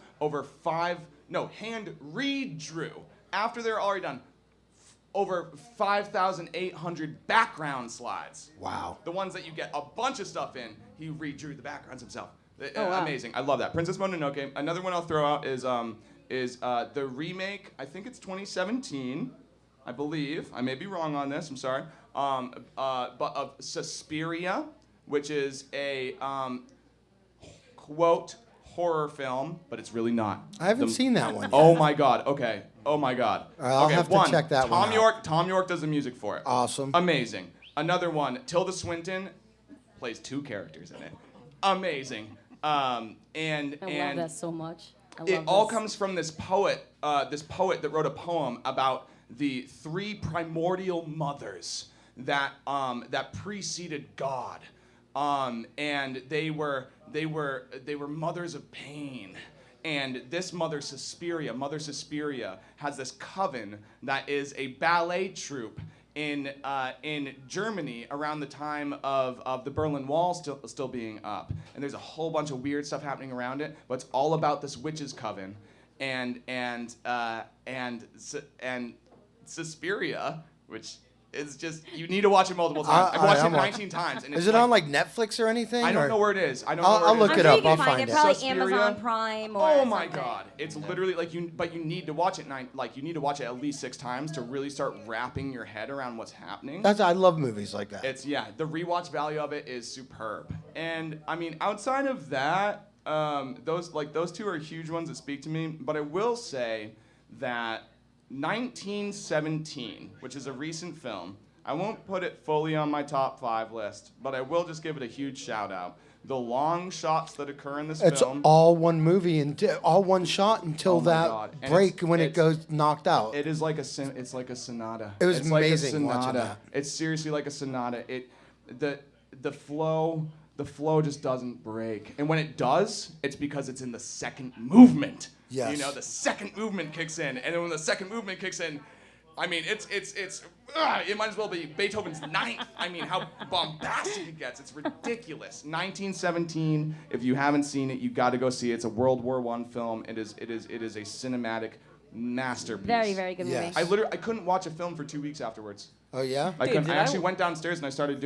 after they're already done over 5,800 background slides. Wow. The ones that you get a bunch of stuff in, he redrew the backgrounds himself. Oh, wow. Amazing. I love that. Princess Mononoke. Another one I'll throw out is the remake. I think it's 2017, I believe. I may be wrong on this. I'm sorry. But of Suspiria, which is a quote horror film, but it's really not. I haven't seen that one yet. Oh my God. Okay. Oh my God. All right, I'll okay, have to check that one out. Tom York does the music for it. Awesome. Amazing. Another one. Tilda Swinton plays two characters in it. Amazing. I love that so much. It all comes from this poet that wrote a poem about the three primordial mothers that preceded God, and they were mothers of pain. And this Mother Suspiria, has this coven that is a ballet troupe in Germany around the time of the Berlin Wall still being up, and there's a whole bunch of weird stuff happening around it. But it's all about this witches' coven, and Suspiria, which is just you need to watch it multiple times. I've watched it 19 times. And Is it on like Netflix or anything? I don't or? know where it is. I'll look it up. I'll find it. Probably Suspiria. Amazon Prime or Oh my something. God! It's literally like but you need to watch it you need to watch it at least 6 times to really start wrapping your head around what's happening. I love movies like that. The rewatch value of it is superb. And I mean, outside of that, those two are huge ones that speak to me. But I will say that 1917, which is a recent film, I won't put it fully on my top 5 list, but I will just give it a huge shout out. The long shots that occur in this It's film. all one movie and all one shot until Oh my that God. And break it's- when it it's- goes knocked out. It is like it's like a sonata. It was it's amazing like a watching sonata. that. It's seriously like a sonata. The flow just doesn't break. And when it does, it's because it's in the second movement. Yes. You know, the second movement kicks in. And then when the second movement kicks in, I mean, it might as well be Beethoven's Ninth. I mean, how bombastic it gets. It's ridiculous. 1917. If you haven't seen it, you got to go see it. It's a World War I film. It is a cinematic masterpiece. Very, very good movie. I couldn't watch a film for 2 weeks afterwards. Oh yeah. I actually went downstairs and I started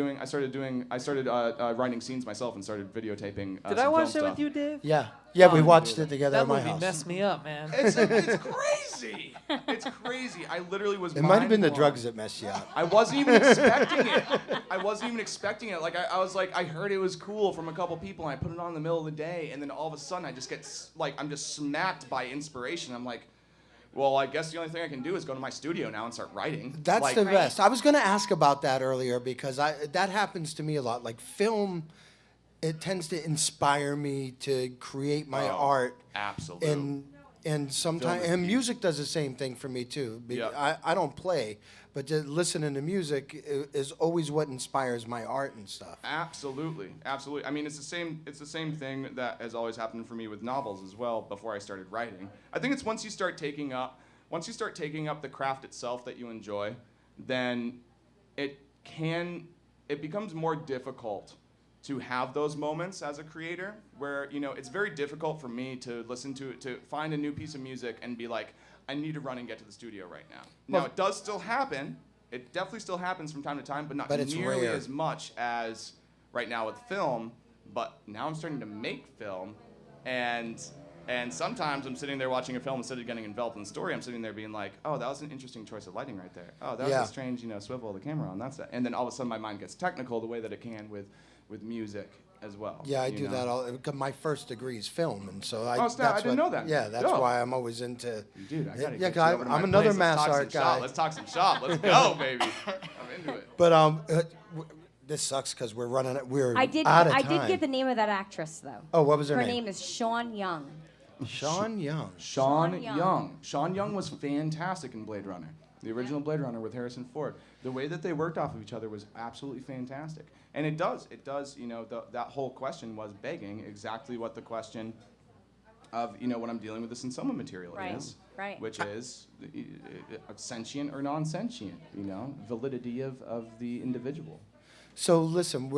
writing scenes myself and started videotaping. Did I watch that with you, Dave? Yeah, we watched it together at my That house. movie messed me up, man. It's crazy. It's crazy. I literally was. It might have been the mind-blown. drugs that messed you up. I wasn't even expecting it. Like I was like, I heard it was cool from a couple people, and I put it on in the middle of the day, and then all of a sudden I just get I'm just smacked by inspiration. I'm like, well, I guess the only thing I can do is go to my studio now and start writing. That's the best. I was going to ask about that earlier because that happens to me a lot. Like film, it tends to inspire me to create my art. Absolutely. And sometimes music does the same thing for me too. I don't play, but just listening to music is always what inspires my art and stuff. Absolutely. I mean, it's the same thing that has always happened for me with novels as well. Before I started writing, I think it's once you start taking up the craft itself that you enjoy, then it becomes more difficult to have those moments as a creator where, it's very difficult for me to listen to find a new piece of music and be like, I need to run and get to the studio right now. Now, it does still happen. It definitely still happens from time to time, but not nearly as much as right now with film. But now I'm starting to make film, and sometimes I'm sitting there watching a film instead of getting enveloped in the story. I'm sitting there being like, oh, that was an interesting choice of lighting right there. Oh, that was a strange, swivel of the camera on. That's that. And then all of a sudden my mind gets technical the way that it can with music as well. Yeah, I do that all. Cause my first degree is film, and so I didn't know that. Yeah, that's why I'm always into. Dude, I gotta get you over to I'm another mass art guy. Let's talk some shop. Let's go, baby. I'm into it. But this sucks because we're out of time. I did get the name of that actress though. Oh, what was her name? Her name is Sean Young. Sean Young. Sean Young was fantastic in Blade Runner. The original Blade Runner with Harrison Ford. The way that they worked off of each other was absolutely fantastic. And it does, that whole question was begging exactly what the question of, what I'm dealing with the Sonsoma material is. Right. Which is sentient or non-sentient, validity of the individual. So listen,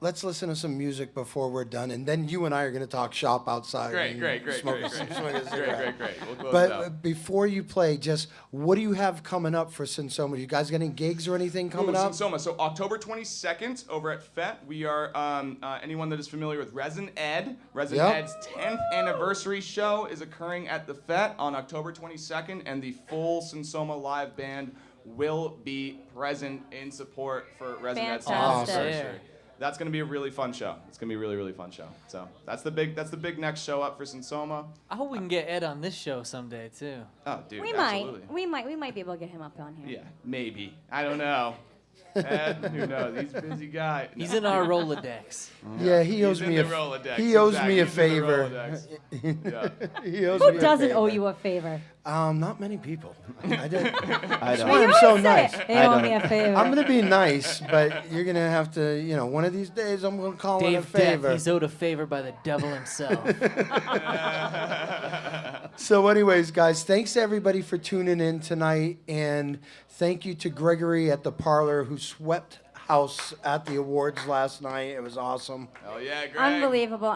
let's listen to some music before we're done, and then you and I are going to talk shop outside. Great. We'll close but it out. before you play, just what do you have coming up for Sonsoma? Do you guys got any gigs or anything coming up? Sonsoma. So October 22nd over at FET, we are, anyone that is familiar with Resin Ed's 10th anniversary show is occurring at the FET on October 22nd, and the full Sonsoma live band will be present in support for Resin Ed's 10th anniversary. That's going to be a really fun show. It's going to be a really, really fun show. So that's the big next show up for Sonsoma. I hope we can get Ed on this show someday too. Oh, dude, we absolutely. might be able to get him up on here. Yeah, maybe. I don't know. Ed, who knows? He's a busy guy. He's in our Rolodex. Yeah, he owes me a favor. Who doesn't owe you a favor? Not many people. I don't. That's why I'm so nice. They owe me a favor. I'm gonna be nice, but you're gonna have to, one of these days I'm gonna call it a favor. Death, he's owed a favor by the devil himself. So anyways, guys, thanks to everybody for tuning in tonight, and thank you to Gregory at the Parlour who swept house at the awards last night. It was awesome. Oh yeah, Greg. Unbelievable.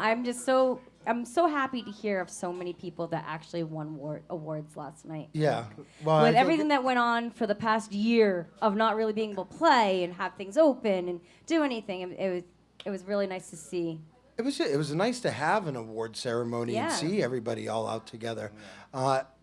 I'm so happy to hear of so many people that actually won awards last night. Yeah. Well, with everything that went on for the past year of not really being able to play and have things open and do anything, it was really nice to see. It was nice to have an award ceremony and see everybody all out together.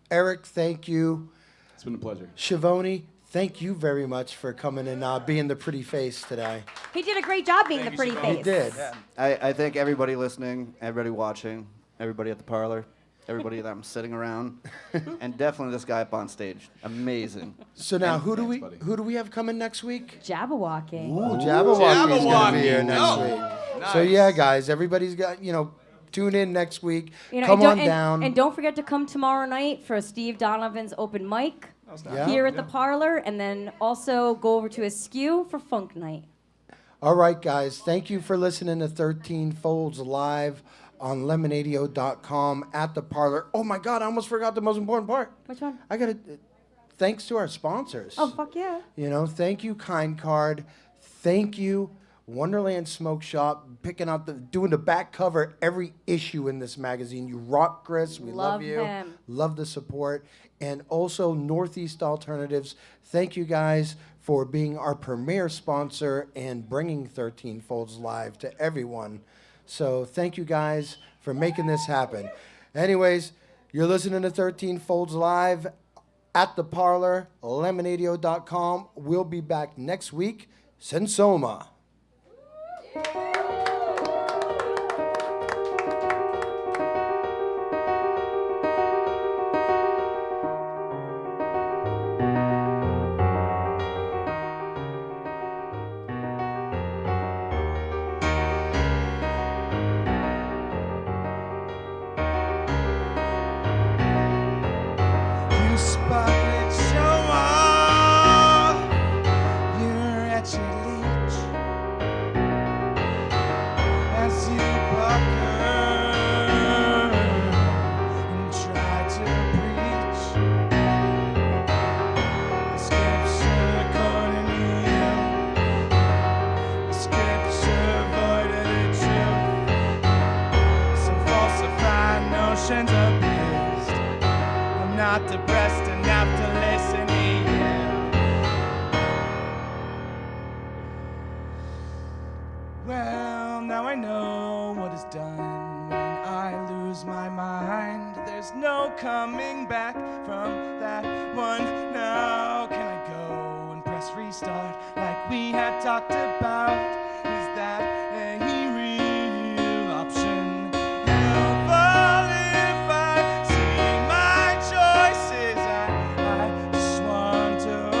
Eric, thank you. It's been a pleasure. Shavoni, thank you very much for coming and being the pretty face today. He did a great job being the pretty face. He did. Yeah. I thank everybody listening, everybody watching, everybody at the Parlour, everybody that I'm sitting around, and definitely this guy up on stage. Amazing. So now, who do we have coming next week? Jabberwocky. Ooh, Jabberwocky's going to be here next week. Nice. So yeah, guys, everybody's got, tune in next week. Come on down. And don't forget to come tomorrow night for Steve Donovan's open mic here at the Parlour, and then also go over to his SKU for Funk Night. All right, guys. Thank you for listening to 13 Folds live on Lemonadio.com at the Parlour. Oh my God, I almost forgot the most important part. Which one? I got to thanks to our sponsors. Oh, fuck yeah. You know, thank you, Kind Card. Thank you, Wonderland Smokeshop, doing the back cover every issue in this magazine. You rock, Chris. We love you. Him. Love the support. And also Northeast Alternatives. Thank you guys for being our premier sponsor and bringing 13 Folds live to everyone. So thank you guys for making this happen. Anyways, you're listening to 13 Folds live at the Parlour, Lemonadio.com. We'll be back next week. Sonsoma. You spotlit show off your wretched leech as you pucker and try to preach the scripture according to you, the scripture void of the truth, some falsified notions abused. I'm not depressed enough to listen to you. Well, now I know what is done when I lose my mind. There's no coming back from that one. Now can I go and press restart like we had talked about? Is that a real option? Helpful if I see my choices. I just want to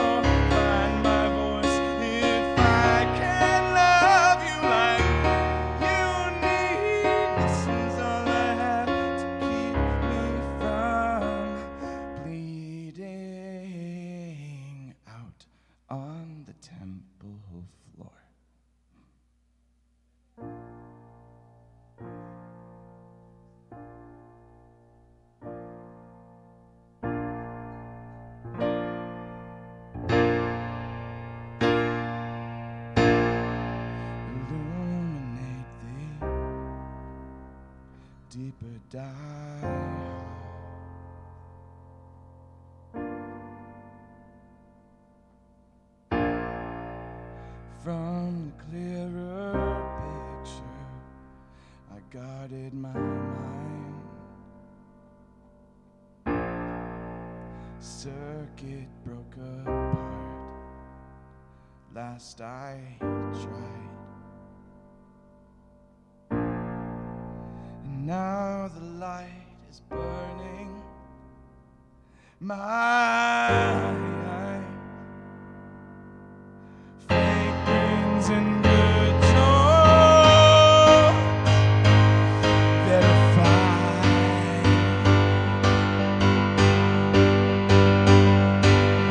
find my voice. If I can love you like you need, this is all I have to keep me from bleeding out on the temple floor. Illuminate the deeper dive from the clearer picture. I guarded my mind. Circuit broke apart. Last I tried. And now the light is burning my eyes. Fake grins and good jokes verified.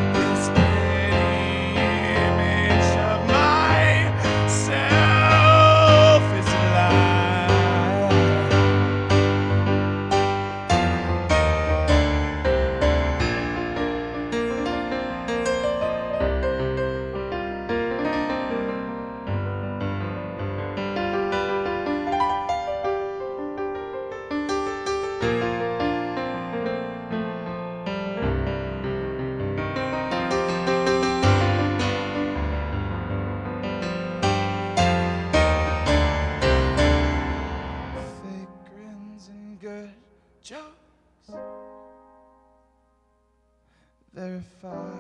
This pretty image of myself is a lie. Fake grins and good jokes verify.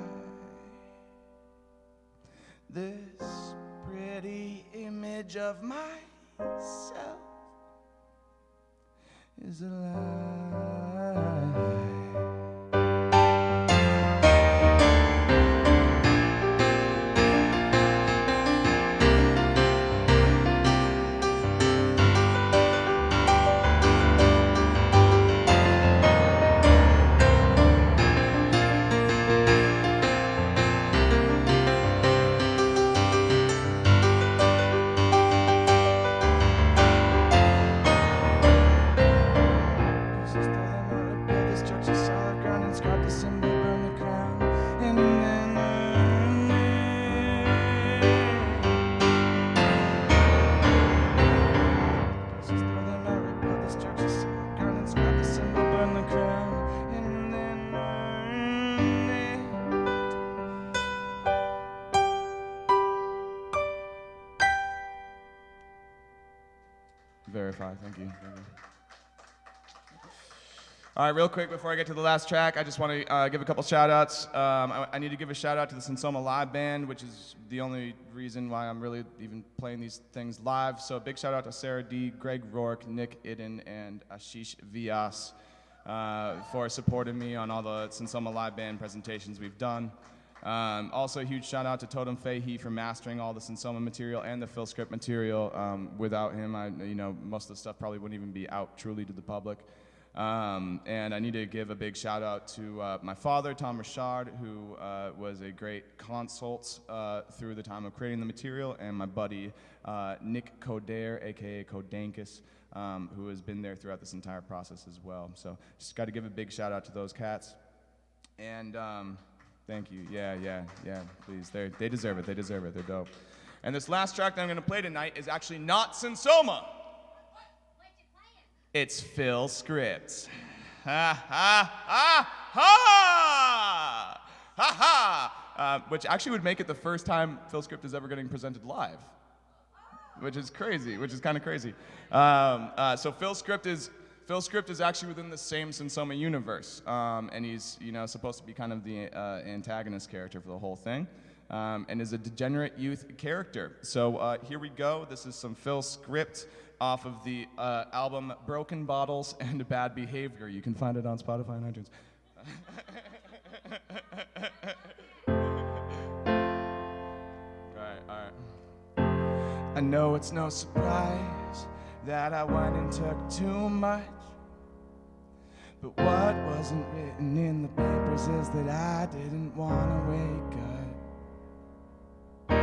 This pretty image of myself is a lie. This is the Let's church the gun and scrap the symbol, burn the crown, and then burn it. Verify, thank you. All right, real quick before I get to the last track, I just want to give a couple shout-outs. I need to give a shout-out to the Sonsoma Live Band, which is the only reason why I'm really even playing these things live. So a big shout-out to Sarah D, Greg Rourke, Nick Iden, and Ashish Vyas for supporting me on all the Sonsoma Live Band presentations we've done. Also a huge shout-out to Totem Fahey for mastering all the Sonsoma material and the Phil Script material. Without him, most of the stuff probably wouldn't even be out truly to the public. And I need to give a big shout out to my father, Tom Richard, who was a great consult through the time of creating the material, and my buddy Nick Coder, aka Codankus, who has been there throughout this entire process as well. So just got to give a big shout out to those cats. And thank you. Yeah, please. They deserve it. They deserve it. They're dope. And this last track that I'm going to play tonight is actually not Sonsoma. It's Phil Script. Ha ha ha ha! Ha ha! Which actually would make it the first time Phil Script is ever getting presented live, which is crazy. Which is kind of crazy. So Phil Script is actually within the same Sonsoma universe, and he's supposed to be kind of the antagonist character for the whole thing, and is a degenerate youth character. So here we go. This is some Phil Script off of the album Broken Bottles and Bad Behavior. You can find it on Spotify and iTunes. All right. I know it's no surprise that I went and took too much, but what wasn't written in the papers is that I didn't want to wake up.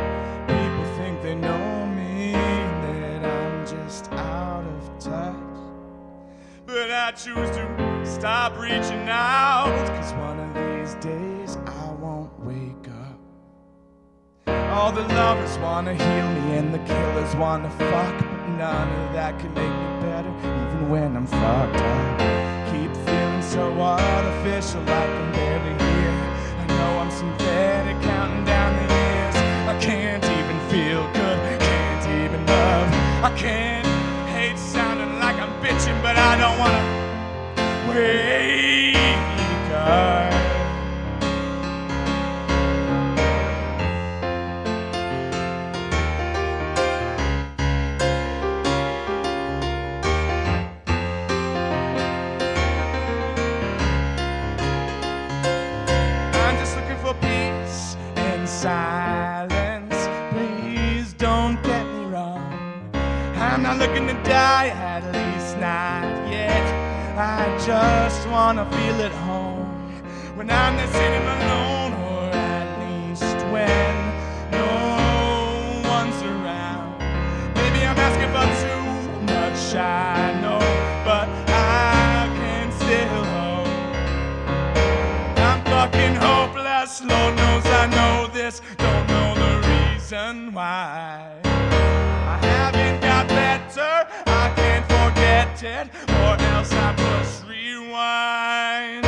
People think they know me, that I'm just out of touch, but I choose to stop reaching out, 'cause one of these days I won't wake up. All the lovers wanna heal me and the killers wanna fuck, but none of that can make me better, even when I'm fucked up. Keep feeling so artificial, like I'm barely here. I know I'm synthetic, counting down the years. I can't even feel good, can't even love. I can't hate sounding like I'm bitching, but I don't wanna wake up. I'm just looking for peace and silence. Please don't get me wrong. I'm not looking to die, at least not yet. I just wanna feel at home when I'm there sitting alone, or at least when no one's around. Maybe I'm asking for too much, I know, but I can still hope. I'm fucking hopeless, Lord knows I know this, don't know the reason why. I haven't got better, I can't forget it, or else I push rewind.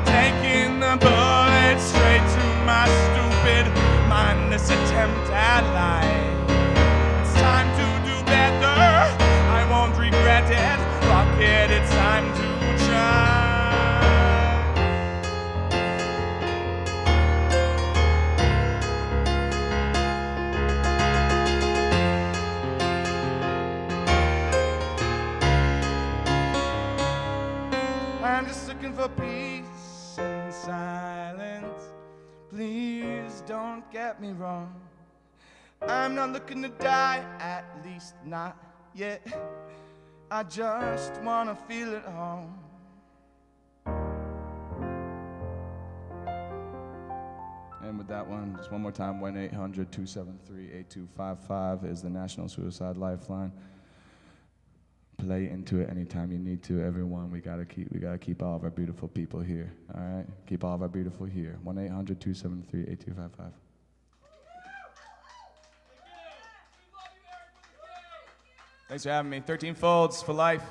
Taking the bullet straight to my stupid, mindless attempt at life. It's time to do better, I won't regret it. Fuck it, it's time to try. I'm just looking for peace and silence. Please don't get me wrong. I'm not looking to die, at least not yet. I just wanna feel at home. And with that one, just one more time, 1-800-273-8255 is the National Suicide Lifeline. Play into it anytime you need to, everyone. We gotta keep all of our beautiful people here. All right, keep all of our beautiful here. 1-800-273-8255. Thanks for having me. 13 Folds for life.